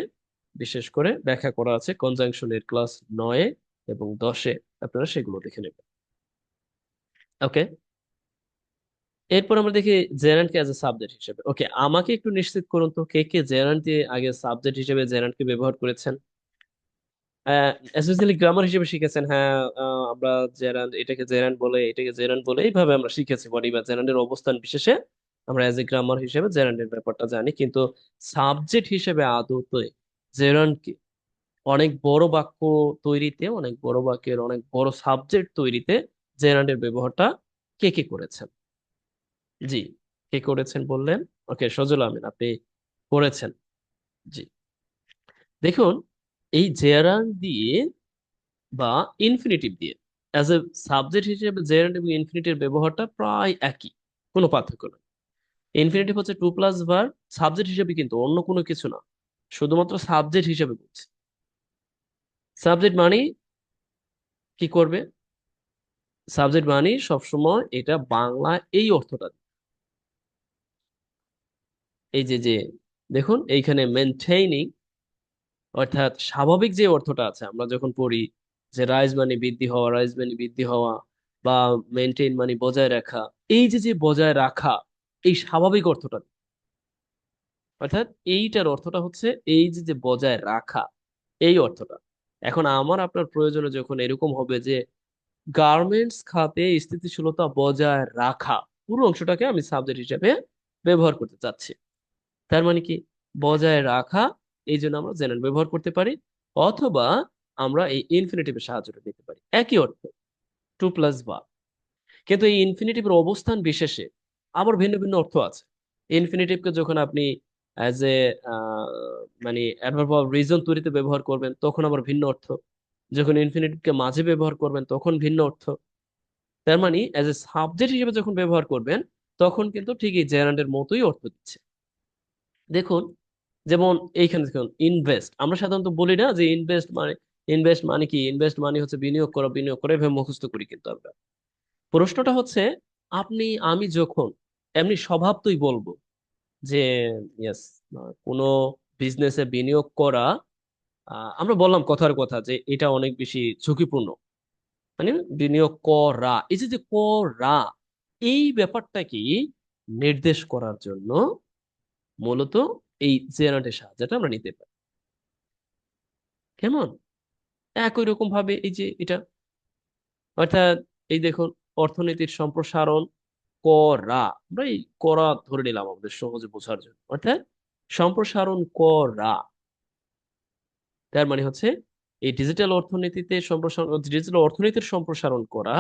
বিশেষ করে ব্যাখ্যা করা আছে কনজাংশনের ক্লাস 9 এবং 10-এ। আপনারা সেগুলো দেখে নেবেন। ওকে, এরপর আমরা দেখি জেরান্ডকে অ্যাজ এ সাবজেক্ট হিসেবে। ওকে, আমাকে একটু নিশ্চিত করুন তো, কে কে জেরান্ড দিয়ে আগে সাবজেক্ট হিসেবে জেরান্ডকে ব্যবহার করেছেন? স্পেশালি গ্রামার হিসেবে শিখেছেন? হ্যাঁ, আমরা জেরান্ড, এটাকে জেরান্ড বলে, এটাকে জেরান্ড বলে, এইভাবে আমরা শিখেছি বডি বা জেরান্ডের অবস্থান বিশেষে আমরা অ্যাজ এ গ্রামার হিসেবে জেরান্ডের ব্যাপারটা জানি, কিন্তু সাবজেক্ট হিসেবে আদতে জেরান্ড কি? অনেক বড় বাক্য তৈরিতে, অনেক বড় বাক্যের অনেক বড় সাবজেক্ট তৈরিতে জেরান্ডের ব্যবহারটা কে কে করেছেন? জি, কে করেছেন বললেন? ওকে, সজল আমিন, আপনি করেছেন। জি, দেখুন, এই জেরান্ড দিয়ে বা ইনফিনিটিভ দিয়ে অ্যাজ এ সাবজেক্ট হিসেবে জেরান্ড এবং ইনফিনিটিভ ব্যবহারটা প্রায় একই, কোনো পার্থক্য নেই। ইনফিনিটিভ হচ্ছে টু প্লাস ভার্ব, সাবজেক্ট হিসেবে কিন্তু অন্য কোনো কিছু না, শুধুমাত্র সাবজেক্ট হিসেবে বলছি। সাবজেক্ট মানে কি করবে? সাবজেক্ট মানে সবসময় এটা বাংলা এই অর্থটা দেয়। এই যে যে দেখুন এইখানে মেনটেইনিং, অর্থাৎ স্বাভাবিক যে অর্থটা আছে আমরা যখন পড়ি যে রাইজ মানে বৃদ্ধি হওয়া, রাইজ মানে বৃদ্ধি হওয়া, বা মেনটেইন মানে বজায় রাখা, এই যে যে বজায় রাখা, এই স্বাভাবিক অর্থটা, অর্থাৎ এইটার অর্থটা হচ্ছে এই যে যে বজায় রাখা, এই অর্থটা। এখন আমার আপনার প্রয়োজনে যখন এরকম হবে যে গার্মেন্টস খাতে স্থিতিশীলতা বজায় রাখা, পুরো অংশটাকে আমি সাবজেক্ট হিসেবে ব্যবহার করতে চাচ্ছি, তার মানে কি বজায় রাখা, এই জন্য আমরা জেনারেল ব্যবহার করতে পারি, অথবা আমরা এই ইনফিনিটিভের সাহায্যটা নিতে পারি, একই অর্থ, টু প্লাস বা। কিন্তু এই ইনফিনিটিভের অবস্থান বিশেষে আবার ভিন্ন ভিন্ন অর্থ আছে। ইনফিনিটিভকে যখন আপনি অ্যাজ এ মানে অ্যাডভার্ব অফ রিজন তৈরিতে ব্যবহার করবেন তখন আবার ভিন্ন অর্থ, যখন ইনফিনিটিভকে মাঝে ব্যবহার করবেন তখন ভিন্ন অর্থ। তার মানে অ্যাজ এ সাবজেক্ট হিসেবে যখন ব্যবহার করবেন তখন কিন্তু ঠিকই জেরান্ডের মতোই অর্থ দিচ্ছে। দেখুন, যেমন এইখানে দেখুন ইনভেস্ট, আমরা সাধারণত বলি না যে ইনভেস্ট মানে, ইনভেস্ট মানে কি, ইনভেস্ট মানে হচ্ছে বিনিয়োগ করা, বিনিয়োগ করে এভাবে মুখস্থ করি কিন্তু আমরা। প্রশ্নটা হচ্ছে আপনি আমি যখন এমনি স্বভাবতই বলবো যে ইয়েস, কোনো বিজনেসে বিনিয়োগ করা, আমরা বললাম কথার কথা যে এটা অনেক বেশি ঝুঁকিপূর্ণ, মানে বিনিয়োগ করা, এই যে যে করা, এই ব্যাপারটাকে নির্দেশ করার জন্য মূলত এই জেনারেটের সাহায্যটা আমরা নিতে পারি। কেমন? একই রকম ভাবে এই যে এটা, অর্থাৎ এই দেখুন, অর্থনীতির সম্প্রসারণ করা, আমরা এই করা ধরে নিলাম আমাদের সহজে বোঝার জন্য, অর্থাৎ সম্প্রসারণ করা, তার মানে হচ্ছে এই ডিজিটাল অর্থনীতিতে সম্প্রসারণ, ডিজিটাল অর্থনীতির সম্প্রসারণ করা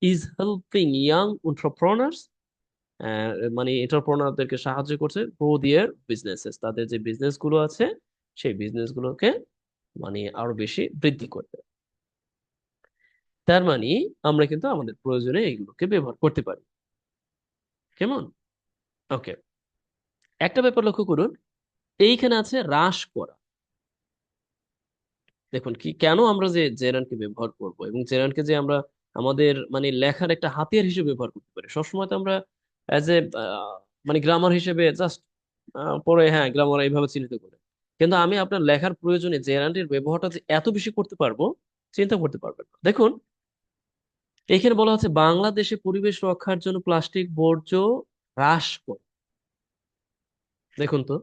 ইজ হেল্পিং ইয়াং এন্টারপ্রেনার্স, মানে এন্টারপ্রেনারদেরকে সাহায্য করছে গ্রো দেয়ার বিজনেসেস, তাদের যে বিজনেস গুলো আছে সেই বিজনেস গুলোকে মানে আরো বেশি বৃদ্ধি করতে। তার মানে আমরা কিন্তু আমাদের প্রয়োজনে এগুলোকে ব্যবহার করতে পারি। কেমন? ওকে, একটা ব্যাপার লক্ষ্য করুন, এইখানে আছে হ্রাস করা। দেখুন কি কেন আমরা যে জেরানকে ব্যবহার করব, এবং জেরানকে যে আমরা আমাদের মানে লেখার একটা হাতিয়ার হিসেবে ব্যবহার করতে পারি। সবসময় তো আমরা অ্যাজ এ মানে গ্রামার হিসেবে জাস্ট পরে হ্যাঁ গ্রামার এইভাবে চিহ্নিত করে, কিন্তু আমি আপনার লেখার প্রয়োজনে জেরান্ডের ব্যবহারটা যে এত বেশি করতে পারবো চিন্তা করতে পারবেন না। দেখুন, এখানে বলা হচ্ছে বাংলাদেশে পরিবেশ রক্ষার জন্য প্লাস্টিক বর্জ্য হ্রাস করে। দেখুন তো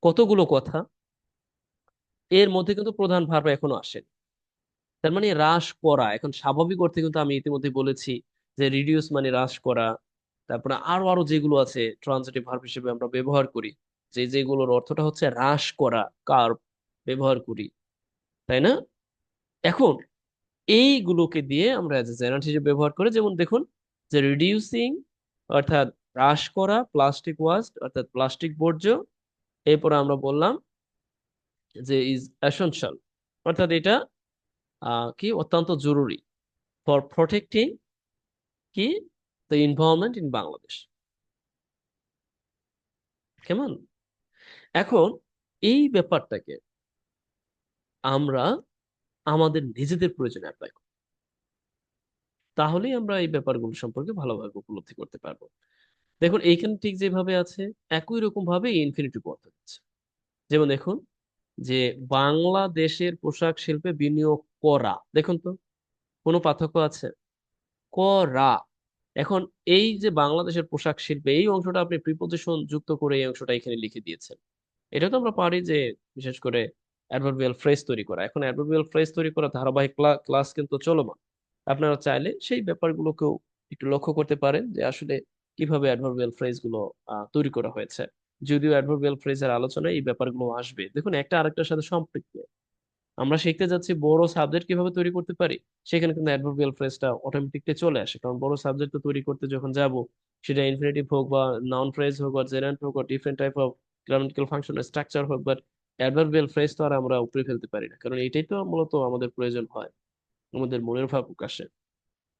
কতগুলো কথা, এর মধ্যে কিন্তু প্রধান ভার্ব এখনো আসেনি। তার মানে হ্রাস করা, এখন স্বাভাবিক অর্থে কিন্তু আমি ইতিমধ্যে বলেছি যে রিডিউস মানে হ্রাস করা। তারপরে আরো আরো যেগুলো আছে ট্রান্সিটিভ ভার্ব হিসেবে আমরা ব্যবহার করি, যে যেগুলোর অর্থটা হচ্ছে হ্রাস করা, কার্ভ ব্যবহার করি, তাই না? এখন এইগুলোকে দিয়ে আমরা অ্যাজ এ জেনারেল হিসেবে ব্যবহার করি, যেমন দেখুন যে রিডিউসিং অর্থাৎ হ্রাস করা, প্লাস্টিক ওয়াস্ট অর্থাৎ প্লাস্টিক বর্জ্য। এরপর আমরা বললাম যে ইজ এসেনশিয়াল অর্থাৎ এটা কি অত্যন্ত জরুরি ফর প্রোটেক্টিং কি দ্য এনভায়রনমেন্ট ইন বাংলাদেশ। কেমন? এখন এই ব্যাপারটাকে আমরা আমাদের নিজেদের প্রয়োজনে অ্যাপ্লাই করি, তাহলেই আমরা এই ব্যাপারগুলো সম্পর্কে ভালোভাবে উপলব্ধি করতে পারবো। দেখুন এইখানে ঠিক যেভাবে আছে একই রকম ভাবে ইনফিনিটিভ অর্থ দিচ্ছে। যেমন দেখুন যে বাংলাদেশের পোশাক শিল্পে বিনিয়োগ করা, দেখুন তো কোনো পার্থক্য আছে? করা। এখন এই যে বাংলাদেশের পোশাক শিল্পে এই অংশটা আপনি প্রিপোজিশন যুক্ত করে এই অংশটা এখানে লিখে দিয়েছেন। এটা তো আমরা পারি যে বিশেষ করে অ্যাডভার্বিয়াল ফ্রেজ তৈরি করা। এখন অ্যাডভার্বিয়াল ফ্রেজ তৈরি করা ধারাবাহিক ক্লাস কিন্তু চলমান। আপনারা চাইলে সেই ব্যাপারগুলোকেও একটু লক্ষ্য করতে পারেন যে আসলে কিভাবে অ্যাডভার্বিয়াল ফ্রেজ গুলো তৈরি করা হয়েছে। যদিও অ্যাডভার্বিয়াল ফ্রেজের আলোচনায় এই ব্যাপারগুলো আসবে, দেখুন একটা আরেকটার সাথে সম্পৃক্ত। আমরা শিখতে যাচ্ছি বড় সাবজেক্ট কিভাবে তৈরি করতে পারি, সেখানে কিন্তু অ্যাডভার্বিয়াল ফ্রেজটা অটোমেটিকলি চলে আসে, কারণ বড় সাবজেক্ট তৈরি করতে যখন যাব, সেটা ইনফিনিটিভ হোক বা নাউন ফ্রেজ হোক বা জেরান্ট হোক বা different type of grammatical function structure হোক, বাট অ্যাডভার্বিয়াল ফ্রেজ তো আর আমরা উপরে ফেলতে পারি না, কারণ এটাই তো মূলত আমাদের প্রয়োজন হয় আমাদের মনের ভাব প্রকাশে।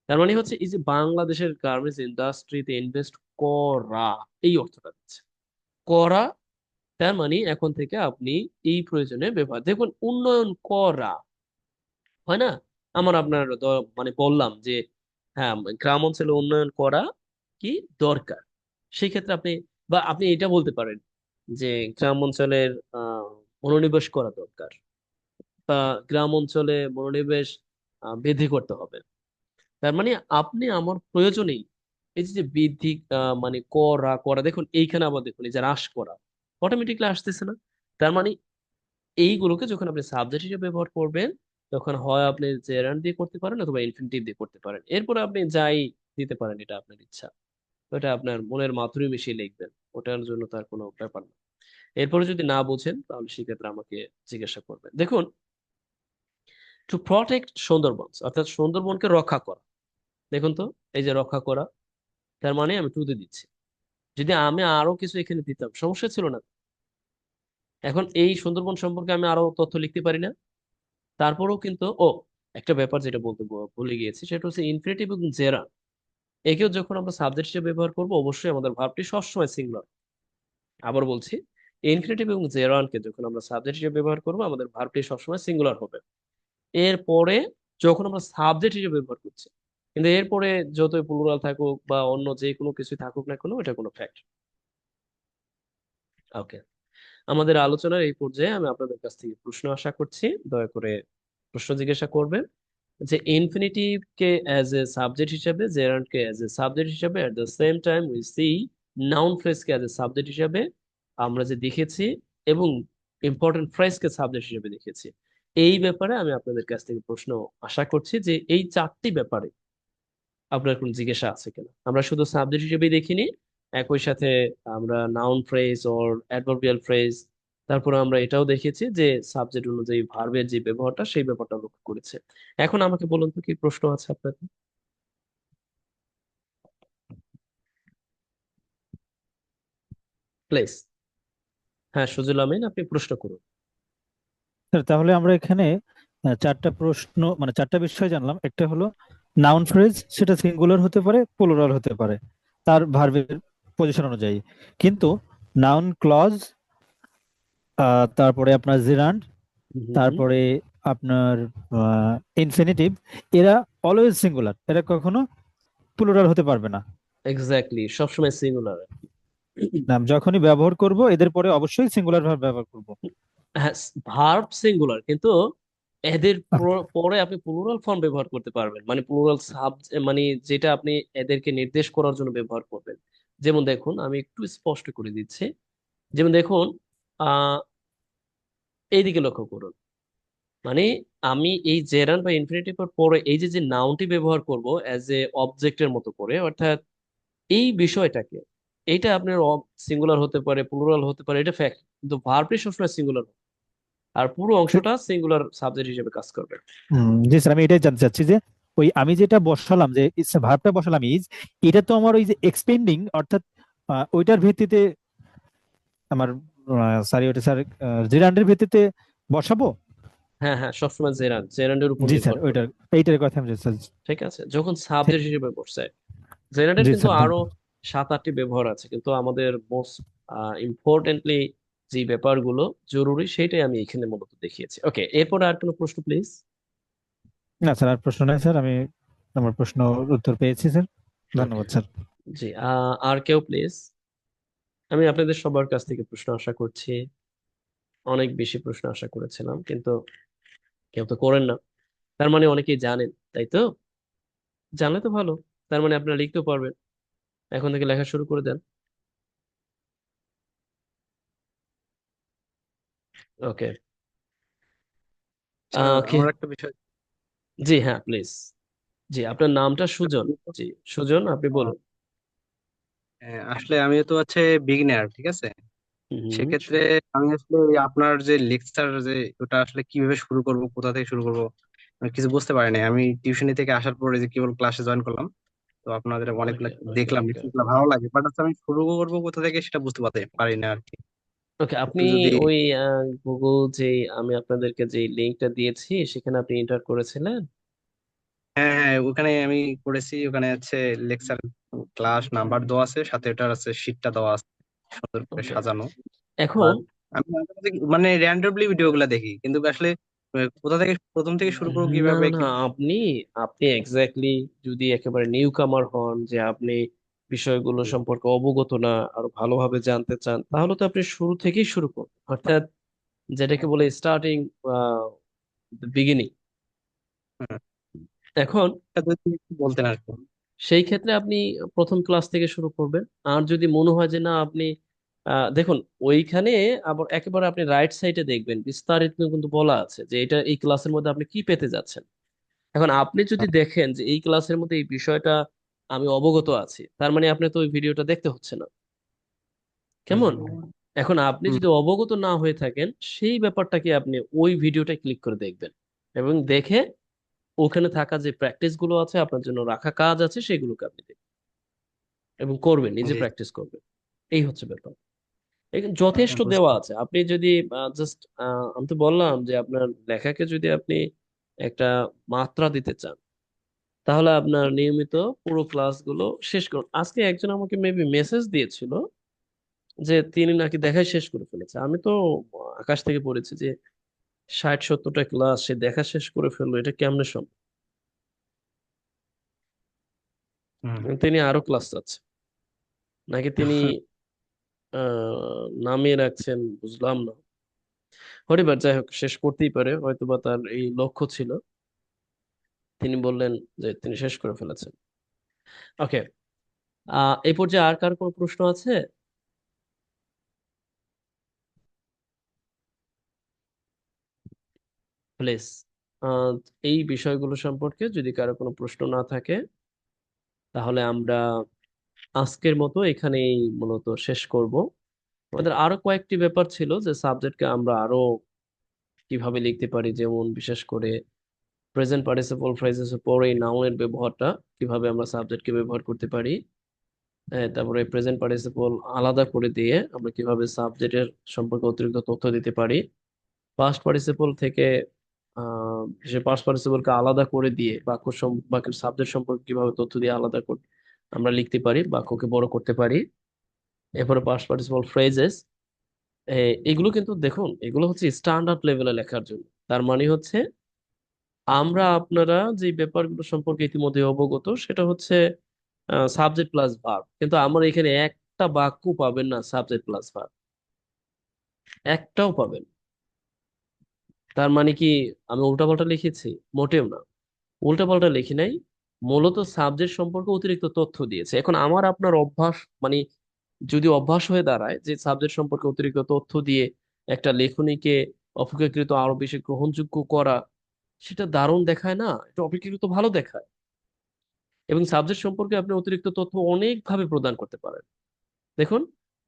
তার মানে হচ্ছে এই যে বাংলাদেশের গার্মেন্টস ইন্ডাস্ট্রিতে ইনভেস্ট করা, এই অর্থটা দিচ্ছে করা। তার মানে এখন থেকে আপনি এই প্রয়োজনে ব্যবহার, দেখুন উন্নয়ন করা হয় না? আমার আপনার মানে বললাম যে হ্যাঁ গ্রাম অঞ্চলে উন্নয়ন করা কি দরকার, সেই ক্ষেত্রে আপনি বা আপনি এটা বলতে পারেন যে গ্রাম অঞ্চলের মনোনিবেশ করা দরকার, বা গ্রাম অঞ্চলে মনোনিবেশ বৃদ্ধি করতে হবে। তার মানে আপনি আমার প্রয়োজনেই এই যে যে বৃদ্ধি মানে করা করা, দেখুন এইখানে আবার দেখুন এই যে হ্রাস করা অটোমেটিকলি আসতেছে না? তার মানে এইগুলোকে যখন আপনি সাবজেক্ট হিসেবে ব্যবহার করবেন, তখন হয় আপনি জেরান্ড দিয়ে করতে পারেন অথবা ইনফিনিটিভ দিয়ে করতে পারেন, এরপরে আপনি যাই দিতে পারেন, এটা আপনার ইচ্ছা। ওটা আপনার মনের মাধুরী মিশিয়ে লিখবেন, ওটার জন্য তার কোনো ব্যাপার না। এরপরে যদি না বোঝেন তাহলে সেক্ষেত্রে আমাকে জিজ্ঞাসা করবেন। দেখুন টু প্রটেক্ট সুন্দরবন অর্থাৎ সুন্দরবনকে রক্ষা করা, দেখুন তো এই যে রক্ষা করা, তার মানে আমি টু দিয়ে দিচ্ছি। যদি আমি আরো কিছু এখানে দিতাম সমস্যা ছিল না। এখন এই সুন্দরবন সম্পর্কে আমি আরো তথ্য লিখতে পারি না? তারপরেও কিন্তু একটা ব্যাপার যেটা বলতে ভুলে গিয়েছি, সেটা হচ্ছে ইনফিনিটিভ এবং জেরা, একেও যখন আমরা সাবজেক্ট হিসেবে ব্যবহার করবো অবশ্যই আমাদের ভার্বটি সবসময় সিঙ্গুলার। আবার বলছি, ইনফিনিটিভ এবং জেরানকে যখন আমরা সাবজেক্ট হিসেবে ব্যবহার করবো আমাদের ভার্বটি সবসময় সিঙ্গুলার হবে। এরপরে যখন আমরা সাবজেক্ট হিসেবে ব্যবহার করছি, কিন্তু এরপরে যতই প্লুরাল থাকুক বা অন্য যে কোনো কিছু থাকুক না কেন, এটা কোনো ফ্যাক্ট। ওকে, আমাদের আলোচনার এই পর্যায়ে আমি আপনাদের কাছ থেকে প্রশ্ন আশা করছি, দয়া করে প্রশ্ন জিজ্ঞাসা করবেন। যে ইনফিনিটিভ কে অ্যাজ এ সাবজেক্ট হিসাবে, জেরান্ড কে অ্যাজ এ সাবজেক্ট হিসাবে, at the same time we see noun phrase কে অ্যাজ এ সাবজেক্ট হিসাবে আমরা যে দেখেছি, এবং ইম্পর্টেন্ট ফ্রেজ কে সাবজেক্ট হিসেবে দেখেছি। এই ব্যাপারে আমি আপনাদের কাছ থেকে প্রশ্ন আশা করছি যে এই চারটি ব্যাপারে আপনার কোনো জিজ্ঞাসা আছে কিনা। আমরা শুধু সাবজেক্ট হিসেবেই দেখিনি, একই সাথে আমরা নাউন ফ্রেজ ওর অ্যাডভার্বিয়াল ফ্রেজ, তারপরে আমরা এটাও দেখেছি যে সাবজেক্ট অনুযায়ী ভার্বের যে ব্যবহারটা সেই ব্যাপারটা লক্ষ্য করেছে। এখন আমাকে বলুন তো কি প্রশ্ন আছে আপনার? প্লিজ। হ্যাঁ সুজুল আমিন, আপনি প্রশ্ন করুন। স্যার তাহলে আমরা এখানে চারটা প্রশ্ন মানে চারটা বিষয় জানলাম। একটা হলো নাউন ফ্রেজ, সেটা সিঙ্গুলার হতে পারে প্লুরাল হতে পারে তার ভার্বের পজিশন অনুযায়ী। কিন্তু নাউন ক্লজ, তারপরে আপনার জিরান্ড, তারপরে আপনার ইনফিনিটিভ, এরা অলওয়েজ সিঙ্গুলার, এরা কখনো প্লুরাল হতে পারবে না। এক্স্যাক্টলি, সবসময় সিঙ্গুলার। নাম যখনই ব্যবহার করব এদের পরে অবশ্যই সিঙ্গুলার ভার্ব ব্যবহার করব। হ্যাঁ, ভার্ব সিঙ্গুলার, কিন্তু এদের পরে আপনি প্লুরাল ফর্ম ব্যবহার করতে পারবেন, মানে প্লুরাল সাব, মানে যেটা আপনি এদেরকে নির্দেশ করার জন্য ব্যবহার করবেন। যেমন দেখুন আমি একটু স্পষ্ট করে দিচ্ছি। যেমন দেখুন এইদিকে লক্ষ্য করুন। মানে আমি এই জেরান বা ইনফিনিটিভ এর পরে এই যে যে নাউনটি ব্যবহার করব অ্যাজ এ অবজেক্টের মতো করে, অর্থাৎ এই বিষয়টাকে, এইটা আপনার সিঙ্গুলার হতে পারে, প্লুরাল হতে পারে, এটা ফ্যাক্ট, কিন্তু ভার্বটি সবসময় সিঙ্গুলার, আর পুরো অংশটা সিঙ্গুলার সাবজেক্ট হিসেবে কাজ করবে। জি স্যার, আমি এটাই জানতে চাচ্ছি যে ওই আমি যেটা বসালাম, যে ভার্বটা বসালাম ইজ, এটা তো আমার ওই যে এক্সপেন্ডিং, অর্থাৎ ওইটার ভিত্তিতে আমার, সরি ওটা স্যার, জিরান্ডের ভিত্তিতে বসাবো। হ্যাঁ হ্যাঁ, সবসময় জেরান, জেরান্ডের উপর জি স্যার, নির্ভর করে। ওইটার এইটার কথা আমি স্যার। ঠিক আছে, যখন ঠিক। সাবজেক্ট হিসেবে পড়ছে। জেনারেল জি কিন্তু স্যার, আরো 7-8টি ব্যবহার আছে, কিন্তু আমাদের মোস্ট ইম্পর্টেন্টলি যে ব্যাপারগুলো জরুরি সেটাই আমি এখানে মূলত দেখিয়েছি। ওকে, এরপরে আর কোনো প্রশ্ন প্লিজ? না স্যার, আর প্রশ্ন নাই স্যার, আমি আমার প্রশ্ন উত্তর পেয়েছি স্যার। ওকে, ধন্যবাদ স্যার। জি, আর কেউ প্লিজ? আমি আপনাদের সবার কাছ থেকে প্রশ্ন আশা করছি, অনেক বেশি প্রশ্ন আশা করেছিলাম, কিন্তু কেউ তো করেন না। তার মানে অনেকেই জানেন, তাই তো? জানলে তো ভালো, তার মানে আপনারা লিখতেও পারবেন। এখন থেকে লেখা শুরু করে দেন। ওকে। স্যার কি? আমার একটা বিষয়। জি হ্যাঁ প্লিজ। জি, আপনার নামটা সুজন। জি, সুজন, আপনি বলুন। আসলে আমি তো হচ্ছে বিগিনার, ঠিক আছে। হুম। সেক্ষেত্রে আমি আসলে ওই আপনার যে লেকচার যে ওটা আসলে কিভাবে শুরু করব, কোথা থেকে শুরু করব, আমি কিছু বুঝতে পারি না। আমি টিউশনি থেকে আসার পরে যে কেবল ক্লাসে জয়েন করলাম, তো আপনাদের অনেকগুলো ওকে ওকে দেখলাম, ওকে লেকচারগুলো ভালো লাগে, বাট আমি শুরু করব কোথা থেকে সেটা বুঝতে পারি না আর কি। ওকে, একটু আপনি যদি। ওই গুগল যে আমি আপনাদেরকে যে লিঙ্কটা দিয়েছি সেখানে আপনি এন্টার করেছিলেন? হ্যাঁ হ্যাঁ, ওখানে আমি করেছি। ওখানে হচ্ছে লেকচার ক্লাস নাম্বার দেওয়া আছে, সাথে ওটার আছে শীটটা দেওয়া আছে, সুন্দর করে ওকে, সাজানো। এখন বাট আমি মাঝে মাঝে মানে র্যান্ডমলি ভিডিও গুলা দেখি, কিন্তু আসলে কোথা থেকে প্রথম থেকে শুরু করবো, না কিভাবে না, কি। আপনি আপনি এক্স্যাক্টলি যদি একেবারে নিউ কামার হন, যে আপনি বিষয়গুলো সম্পর্কে অবগত না, আরো ভালোভাবে জানতে চান, তাহলে তো আপনি শুরু থেকেই শুরু করুন, অর্থাৎ যেটাকে বলে স্টার্টিং বিগিনিং। হুম, এখন এটা যদি একটু বলতেন আর কি। সেই ক্ষেত্রে আপনি প্রথম ক্লাস থেকে শুরু করবেন। আর যদি মনে হয় যে না আপনি দেখুন, ওইখানে আবার একেবারে আপনি রাইট সাইডে দেখবেন বিস্তারিত কিন্তু বলা আছে যে এটা এই ক্লাসের মধ্যে আপনি কি পেতে যাচ্ছেন। এখন আপনি যদি দেখেন যে এই ক্লাসের মধ্যে এই বিষয়টা আমি অবগত আছি, তার মানে আপনি তো ওই ভিডিওটা দেখতে হচ্ছে না। হুম, কেমন? এখন আপনি হুম, যদি অবগত না হয়ে থাকেন, সেই ব্যাপারটাকে আপনি ওই ভিডিওটা ক্লিক করে দেখবেন, এবং দেখে ওখানে থাকা যে প্র্যাকটিস গুলো আছে, আপনার জন্য রাখা কাজ আছে, সেগুলোকে আপনি দেখবেন এবং করবেন, নিজে জি। প্র্যাকটিস করবেন। এই হচ্ছে ব্যাপার। এখানে যথেষ্ট বুঝতে দেওয়া পারছি। আছে। আপনি যদি জাস্ট, আমি তো বললাম যে আপনার লেখাকে যদি আপনি একটা মাত্রা দিতে চান, তাহলে আপনার নিয়মিত পুরো ক্লাসগুলো শেষ করুন। আজকে একজন আমাকে মেবি মেসেজ দিয়েছিল যে তিনি নাকি দেখাই শেষ করে ফেলেছে। আমি তো আকাশ থেকে পড়েছি যে 60-70টা ক্লাস সে দেখা শেষ করে ফেললো, এটা কেমনে সম্ভব? হুম। তিনি আরো ক্লাস চাচ্ছে, নাকি তিনি নামিয়ে রাখছেন, বুঝলাম না। হরিবার, যাই হোক, শেষ করতেই পারে, হয়তোবা তার এই লক্ষ্য ছিল। তিনি বললেন যে তিনি শেষ করে ফেলেছেন। ওকে, এই পর্যায়ে আর কার কোনো প্রশ্ন আছে? প্লিজ, এই বিষয়গুলো সম্পর্কে যদি কারো কোনো প্রশ্ন না থাকে, তাহলে আমরা আজকের মতো এখানেই মূলত শেষ করব। আমাদের আরো কয়েকটি ব্যাপার ছিল যে সাবজেক্টকে আমরা আরো কিভাবে লিখতে পারি, যেমন বিশেষ করে প্রেজেন্ট পার্টিসিপল ফ্রেজেস এর পরে নাউনের ব্যবহারটা কিভাবে আমরা সাবজেক্টকে ব্যবহার করতে পারি। তারপরে প্রেজেন্ট পার্টিসিপল আলাদা করে দিয়ে আমরা কিভাবে সাবজেক্টের সম্পর্কে অতিরিক্ত তথ্য দিতে পারি। পাস্ট পার্টিসিপল থেকে সে পাস্ট পার্টিসিপলকে আলাদা করে দিয়ে বাক্যের সাবজেক্ট সম্পর্কে কিভাবে তথ্য দিয়ে আলাদা করে আমরা লিখতে পারি, বাক্যকে বড় করতে পারি। এরপরে পাস্ট পার্টিসিপল ফ্রেজেস, এগুলো কিন্তু দেখুন, এগুলো হচ্ছে স্ট্যান্ডার্ড লেভেলে লেখার জন্য। তার মানে হচ্ছে আমরা আপনারা যে ব্যাপারগুলো সম্পর্কে ইতিমধ্যে অবগত, সেটা হচ্ছে সাবজেক্ট প্লাস ভার্ব, কিন্তু আমার এখানে একটা বাক্য পাবেন না সাবজেক্ট প্লাস ভার্ব, একটাও পাবেন। তার মানে কি আমি উল্টাপাল্টা লিখেছি? মোটেও না, উল্টাপাল্টা লিখি নাই। মূলত সাবজেক্ট সম্পর্কে অতিরিক্ত তথ্য দিয়েছে। এখন আমার আপনার অভ্যাস, মানে যদি অভ্যাস হয়ে দাঁড়ায় যে সাবজেক্ট সম্পর্কে অতিরিক্ত তথ্য দিয়ে একটা লেখনীকে অপেক্ষাকৃত আরো বেশি গ্রহণযোগ্য করা, সেটা দারুণ দেখায় না, এটা অপেক্ষাকৃত ভালো দেখায়। এবং সাবজেক্ট সম্পর্কে আপনি অতিরিক্ত তথ্য অনেকভাবে প্রদান করতে পারেন। দেখুন,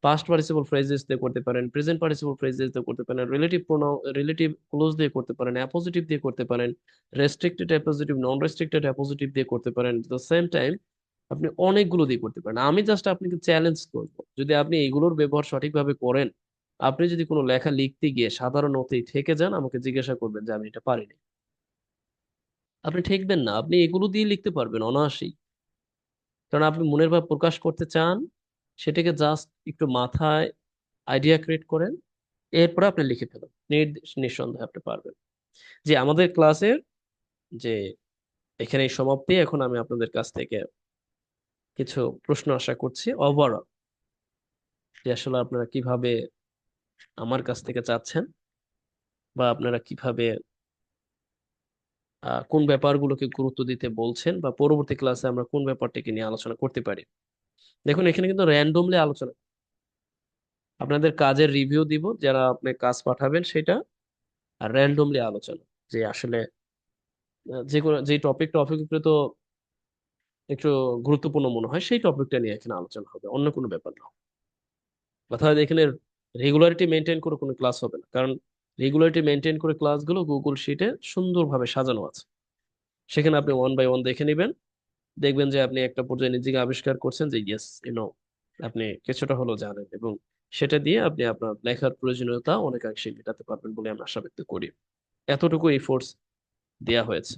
পাস্ট পার্টিসিপল ফ্রেজেস দিয়ে করতে পারেন, প্রেজেন্ট পার্টিসিপল ফ্রেজেস দিয়ে করতে পারেন, রিলেটিভ ক্লোজ দিয়ে করতে পারেন, অ্যাপোজিটিভ দিয়ে করতে পারেন, রেস্ট্রিক্টেড অ্যাপোজিটিভ, নন রেস্ট্রিক্টেড অ্যাপোজিটিভ দিয়ে করতে পারেন। দ্য সেম টাইম আপনি অনেকগুলো দিয়ে করতে পারেন। আমি জাস্ট আপনাকে চ্যালেঞ্জ করবো, যদি আপনি এগুলোর ব্যবহার সঠিকভাবে করেন, আপনি যদি কোনো লেখা লিখতে গিয়ে সাধারণ অতেই থেকে যান, আমাকে জিজ্ঞাসা করবেন যে আমি এটা পারিনি। আপনি ঠেকবেন না, আপনি এগুলো দিয়ে লিখতে পারবেন অনায়াসেই। কারণ আপনি মনের ভাব প্রকাশ করতে চান, সেটাকে জাস্ট একটু মাথায় আইডিয়া ক্রিয়েট করেন, এরপরে আপনি লিখে ফেলুন, নিঃসন্দেহে আপনি পারবেন। যে আমাদের ক্লাসের যে এখানেই সমাপ্তি। এখন আমি আপনাদের কাছ থেকে কিছু প্রশ্ন আশা করছি ওভারঅল, যে আসলে আপনারা কিভাবে আমার কাছ থেকে চাচ্ছেন, বা আপনারা কিভাবে কোন ব্যাপারগুলোকে গুরুত্ব দিতে বলছেন, বা পরবর্তী ক্লাসে আমরা কোন ব্যাপারটাকে নিয়ে আলোচনা করতে পারি। দেখুন, এখানে কিন্তু র্যান্ডমলি আলোচনা, আপনাদের কাজের রিভিউ দিব, যারা আপনি কাজ পাঠাবেন সেটা, আর র্যান্ডমলি আলোচনা, যে আসলে যে কোনো যে টপিকটা অপেক্ষাকৃত একটু গুরুত্বপূর্ণ মনে হয় সেই টপিকটা নিয়ে এখানে আলোচনা হবে, অন্য কোনো ব্যাপার না। অর্থাৎ এখানে রেগুলারিটি মেনটেন করে কোনো ক্লাস হবে না, কারণ রেগুলারিটি মেনটেন করে ক্লাসগুলো গুগল শিটে সুন্দরভাবে সাজানো আছে। সেখানে আপনি ওয়ান বাই ওয়ান দেখে নেবেন, দেখবেন যে আপনি একটা পর্যায়ে নিজেকে আবিষ্কার করছেন যে ইয়েস আপনি কিছুটা হলেও জানেন, এবং সেটা দিয়ে আপনি আপনার লেখার প্রয়োজনীয়তা অনেকাংশে মেটাতে পারবেন বলে আমি আশা ব্যক্ত করি। এতটুকু এফোর্টস দেয়া হয়েছে।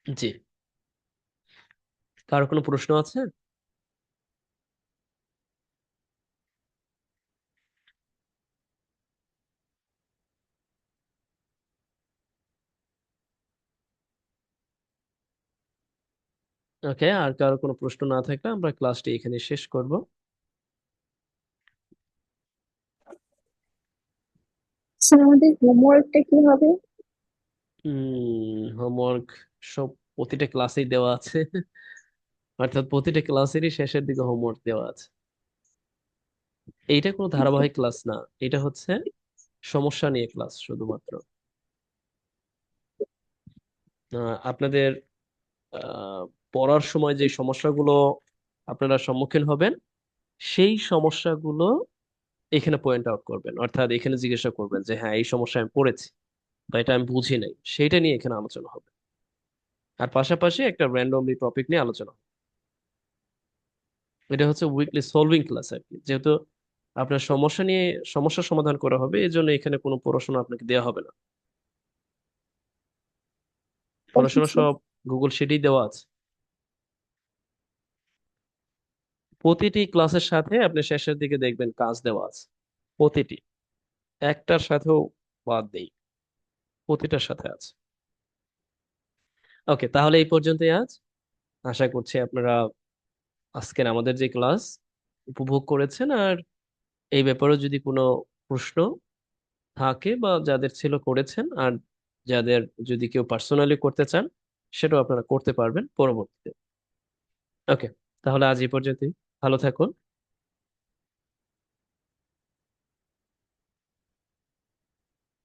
জি, কারো কোনো প্রশ্ন আছে? ওকে, আর কারো কোনো প্রশ্ন না থাকলে আমরা ক্লাসটি এখানে শেষ করব। স্যার আমাদের হোমওয়ার্কটা কি হবে? হোমওয়ার্ক সব প্রতিটা ক্লাসেই দেওয়া আছে, অর্থাৎ প্রতিটা ক্লাসেরই শেষের দিকে হোমওয়ার্ক দেওয়া আছে। এইটা কোনো ধারাবাহিক ক্লাস না, এটা হচ্ছে সমস্যা নিয়ে ক্লাস শুধুমাত্র। আপনাদের পড়ার সময় যে সমস্যাগুলো আপনারা সম্মুখীন হবেন, সেই সমস্যাগুলো এখানে পয়েন্ট আউট করবেন, অর্থাৎ এখানে জিজ্ঞাসা করবেন যে হ্যাঁ এই সমস্যা আমি পড়েছি বা এটা আমি বুঝি নাই, সেইটা নিয়ে এখানে আলোচনা হবে। আর পাশাপাশি একটা র্যান্ডমলি টপিক নিয়ে আলোচনা হবে। এটা হচ্ছে উইকলি সলভিং ক্লাস আর কি, যেহেতু আপনার সমস্যা নিয়ে সমস্যা সমাধান করা হবে, এই জন্য এখানে কোনো পড়াশোনা আপনাকে দেওয়া হবে না। ওকে পড়াশোনা স্যার। সব গুগল শিটেই দেওয়া আছে। প্রতিটি ক্লাসের সাথে আপনি শেষের দিকে দেখবেন কাজ দেওয়া আছে, প্রতিটি একটার সাথেও বাদ দেই, প্রতিটার সাথে আছে। ওকে, তাহলে এই পর্যন্তই আজ। আশা করছি আপনারা আজকের আমাদের যে ক্লাস উপভোগ করেছেন, আর এই ব্যাপারেও যদি কোনো প্রশ্ন থাকে বা যাদের ছিল করেছেন, আর যাদের যদি কেউ পার্সোনালি করতে চান, সেটাও আপনারা করতে পারবেন পরবর্তীতে। ওকে, তাহলে আজ এই পর্যন্তই। ভালো থাকুন।